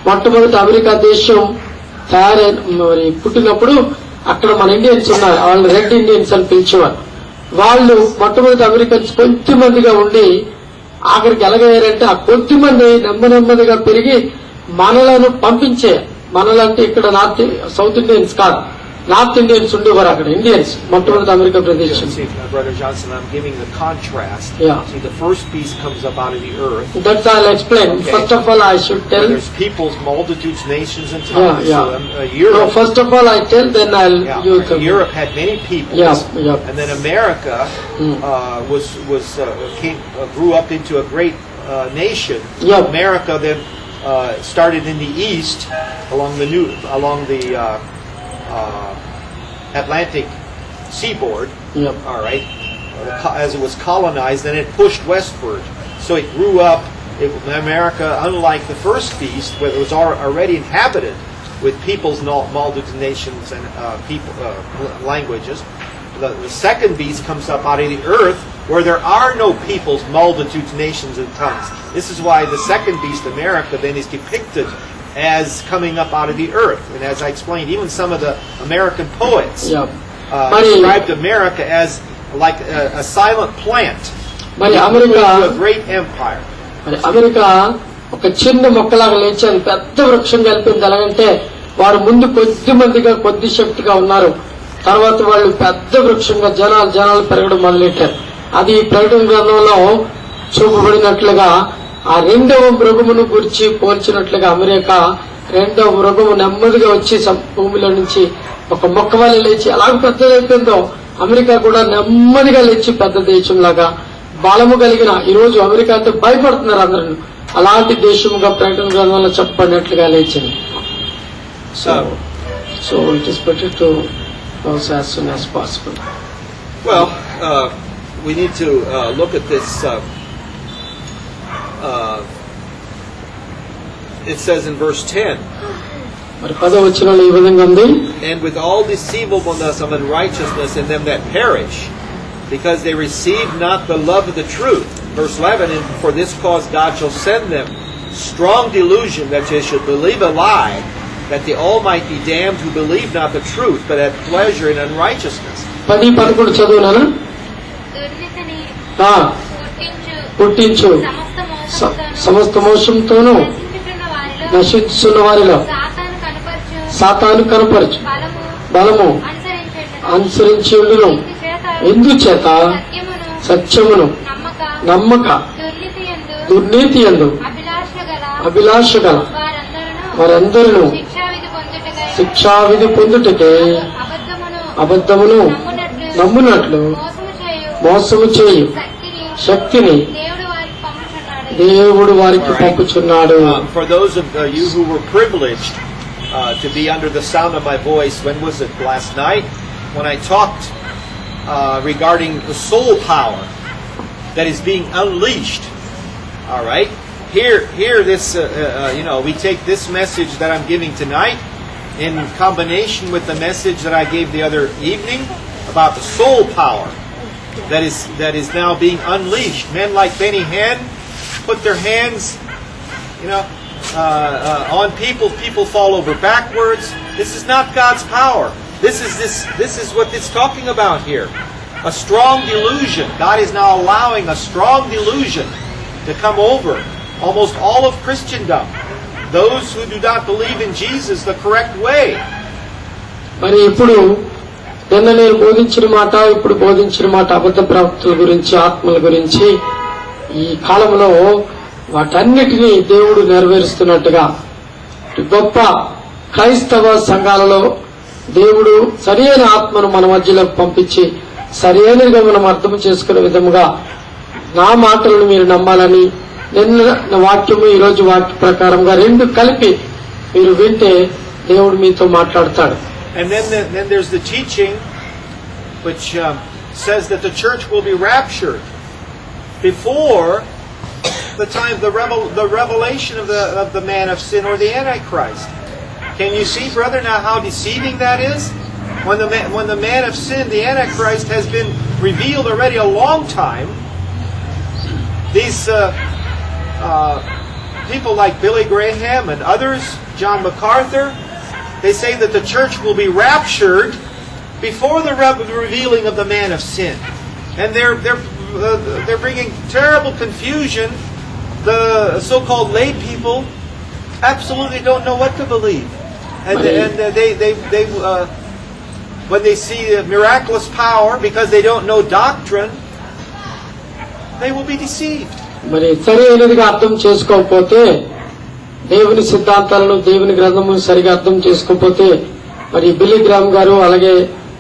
మొట్టమొదటి America దేశం మరి పుట్టినప్పుడు అక్కడ మన ఇండియన్స్ ఉన్నారు, వాళ్ళు రెడ్ ఇండియన్స్ అని పిలిచేవారు. వాళ్ళు మొట్టమొదటి అమెరికన్స్ కొద్ది మందిగా ఉండి ఆఖరికి ఎలాగయ్యారంటే ఆ కొద్ది మంది నెమ్మదిగా పెరిగి మనలను పంపించే, మనలంటే ఇక్కడ సౌత్ ఇండియన్స్ కాదు, నార్త్ ఇండియన్స్ ఉండేవారు అక్కడ, ఇండియన్స్ మొట్టమొదటి అమెరికా ప్రదేశం. Brother Johnson, I'm giving the contrast. Yeah. See, the first beast comes up out of the earth. That's I'll explain. Okay. First of all, I should tell. There's peoples, multitudes, nations, and tongues. Yeah. So, Europe. No, first of all, I tell, then I'll. Yeah. Europe had many peoples. Yeah. And then America grew up into a great nation. Yeah. America then started in the east along the Atlantic seaboard. Yep. All right. As it was colonized, then it pushed westward. So it grew up. America, unlike the first beast, where it was already inhabited with peoples, multitudes, nations, and languages, the second beast comes up out of the earth, where there are no peoples, multitudes, nations, and tongues. This is why the second beast, America, then is depicted as coming up out of the earth. And as I explained, even some of the American poets described America as like a silent plant into a great empire. America ఒక చిన్న మొక్కలాగా లేచి అది పెద్ద వృక్షం కలిపింది. ఎలాగంటే వారు ముందు కొద్ది మందిగా కొద్ది శక్తిగా ఉన్నారు, తర్వాత వాళ్ళు పెద్ద వృక్షంగా జనాలు పెరగడం మొదలెట్టారు. అది ప్రకటన గ్రంథంలో చూపబడినట్లుగా ఆ రెండవ మృగమును గురించి పోల్చినట్లుగా అమెరికా రెండవ మృగము నెమ్మదిగా వచ్చి భూమిలో నుంచి ఒక మొక్క వల్ల లేచి అలాగ పెద్దదైపోయిందో అమెరికా కూడా నెమ్మదిగా లేచి పెద్ద దేశంలాగా బలము కలిగిన, ఈ రోజు అమెరికా అంటే భయపడుతున్నారు అందరూ, అలాంటి దేశముగా ప్రకటన గ్రంథంలో చెప్పబడినట్లుగా లేచింది. So it is better to close as soon as possible. Well, we need to look at this. It says in verse 10, and with all deceivableness of unrighteousness in them that perish, because they received not the love of the truth. Verse 11, and for this cause God shall send them strong delusion, that they should believe a lie, that they all might be damned who believe not the truth, but had pleasure in unrighteousness. 10-11 చదువునాను. దుర్నీతిని పుట్టించు సమస్త మోసంతోనూ నశించున్న వారిలో సాతాను కనపరచు బలము అనుసరించుండును. ఎందుచేత సత్యమును నమ్మక దుర్నీతి యందు అభిలాష గల వారందరూ శిక్షావిధి పొందుటకే అబద్ధమును నమ్మునట్లు మోసము చేయు శక్తిని దేవుడు వారికి పంపుచున్నాడు. For those of you who were privileged to be under the sound of my voice, when was it? Last night, when I talked regarding the soul power that is being unleashed. All right, here, this we take this message that I'm giving tonight in combination with the message that I gave the other evening about the soul power that is now being unleashed. Men like Benny Hinn put their hands, on people. People fall over backwards. This is not God's power. This is what it's talking about here. A strong delusion. God is now allowing a strong delusion to come over almost all of Christendom. Those who do not believe in Jesus the correct way. మరి ఇప్పుడు నిన్న నేను బోధించిన మాట, ఇప్పుడు బోధించిన మాట అబద్ధ ప్రవక్తల గురించి, ఆత్మల గురించి, ఈ కాలంలో వాటన్నిటినీ దేవుడు నెరవేరుస్తున్నట్టుగా గొప్ప క్రైస్తవ సంఘాలలో దేవుడు సరైన ఆత్మను మన మధ్యలోకి పంపించి సరైనగా మనం అర్థం చేసుకునే విధముగా నా మాటలను మీరు నమ్మాలని, నిన్న వాక్యము ఈరోజు వాక్య ప్రకారంగా రెండు కలిపి మీరు వింటే దేవుడు మీతో మాట్లాడతాడు. And then there's the teaching which says that the church will be raptured before the time the revelation of the man of sin or the Antichrist. Can you see, brother, now how deceiving that is? When the man of sin, the Antichrist, has been revealed already a long time, these people like Billy Graham and others, John MacArthur, they say that the church will be raptured before the revealing of the man of sin, and they're bringing terrible confusion. The so-called lay people absolutely don't know what to believe, and they when they see miraculous power, because they don't know doctrine, they will be deceived. మరి సరైనదిగా అర్థం చేసుకోకపోతే, దేవుని సిద్ధాంతాలను, దేవుని గ్రంథమును సరిగా అర్థం చేసుకోకపోతే, మరి బిల్లీ గ్రామ్ గారు, అలాగే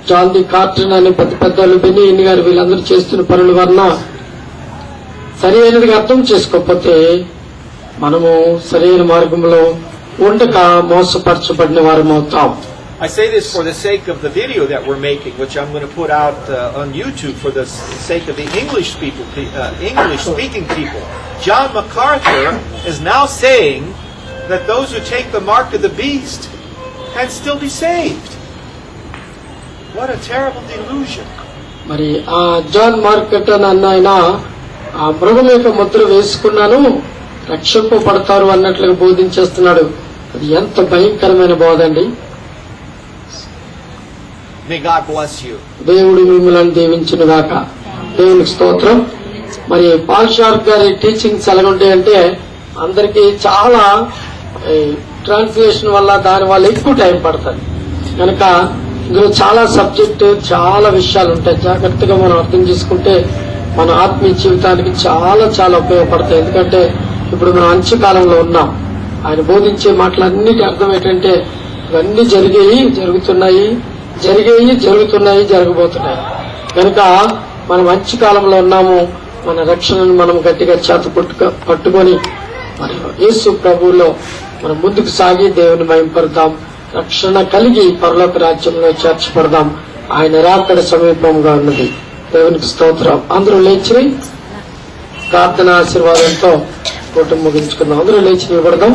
జాన్ డి కార్టన్ అనే పెద్దలు, బెన్నీ హిన్ గారు, వీళ్ళందరూ చేస్తున్న పనుల వలన సరైనదిగా అర్థం చేసుకోకపోతే మనము సరైన మార్గంలో ఉండక మోసపరచబడిన వారం అవుతాం. I say this for the sake of the video that we're making, which I'm going to put out on YouTube for the sake of the English-speaking people. John MacArthur is now saying that those who take the mark of the beast can still be saved. What a terrible delusion. మరి ఆ John మార్కెటన్ అన్న ఆయన ఆ మృగం యొక్క ముద్ర వేసుకున్నాను రక్షింపబడతారు అన్నట్లుగా బోధించేస్తున్నాడు. అది ఎంత భయంకరమైన బోధ అండి. May God bless you. దేవుడు మిమ్మల్ని దీవించును గాక. దేవునికి స్తోత్రం. మరి పాల్ షార్ప్ గారి టీచింగ్స్ ఎలాగుంటాయంటే అందరికీ చాలా ట్రాన్స్లేషన్ వల్ల దాని వల్ల ఎక్కువ టైం పడుతుంది కనుక ఇందులో చాలా సబ్జెక్టు, చాలా విషయాలు ఉంటాయి. జాగ్రత్తగా మనం అర్థం చేసుకుంటే మన ఆత్మీయ జీవితానికి చాలా చాలా ఉపయోగపడతాయి. ఎందుకంటే ఇప్పుడు మనం అంత్యకాలంలో ఉన్నాం. ఆయన బోధించే మాటలన్నిటి అర్థం ఏంటంటే ఇవన్నీ జరుగుతున్నాయి, జరగబోతున్నాయి. కనుక మనం అంత్యకాలంలో ఉన్నాము. మన రక్షణను మనం గట్టిగా పట్టుకొని మరి యేసు ప్రభువులో మనం ముందుకు సాగి దేవుని మహింపడదాం. రక్షణ కలిగి పరలోక రాజ్యంలో చేర్చబడదాం. ఆయన రాకడ సమీపంగా ఉన్నది. దేవునికి స్తోత్రం. అందరూ లేచి ప్రార్థన ఆశీర్వాదంతో కూటమి ముగించుకుందాం. అందరూ లేచి నిలబడదాం.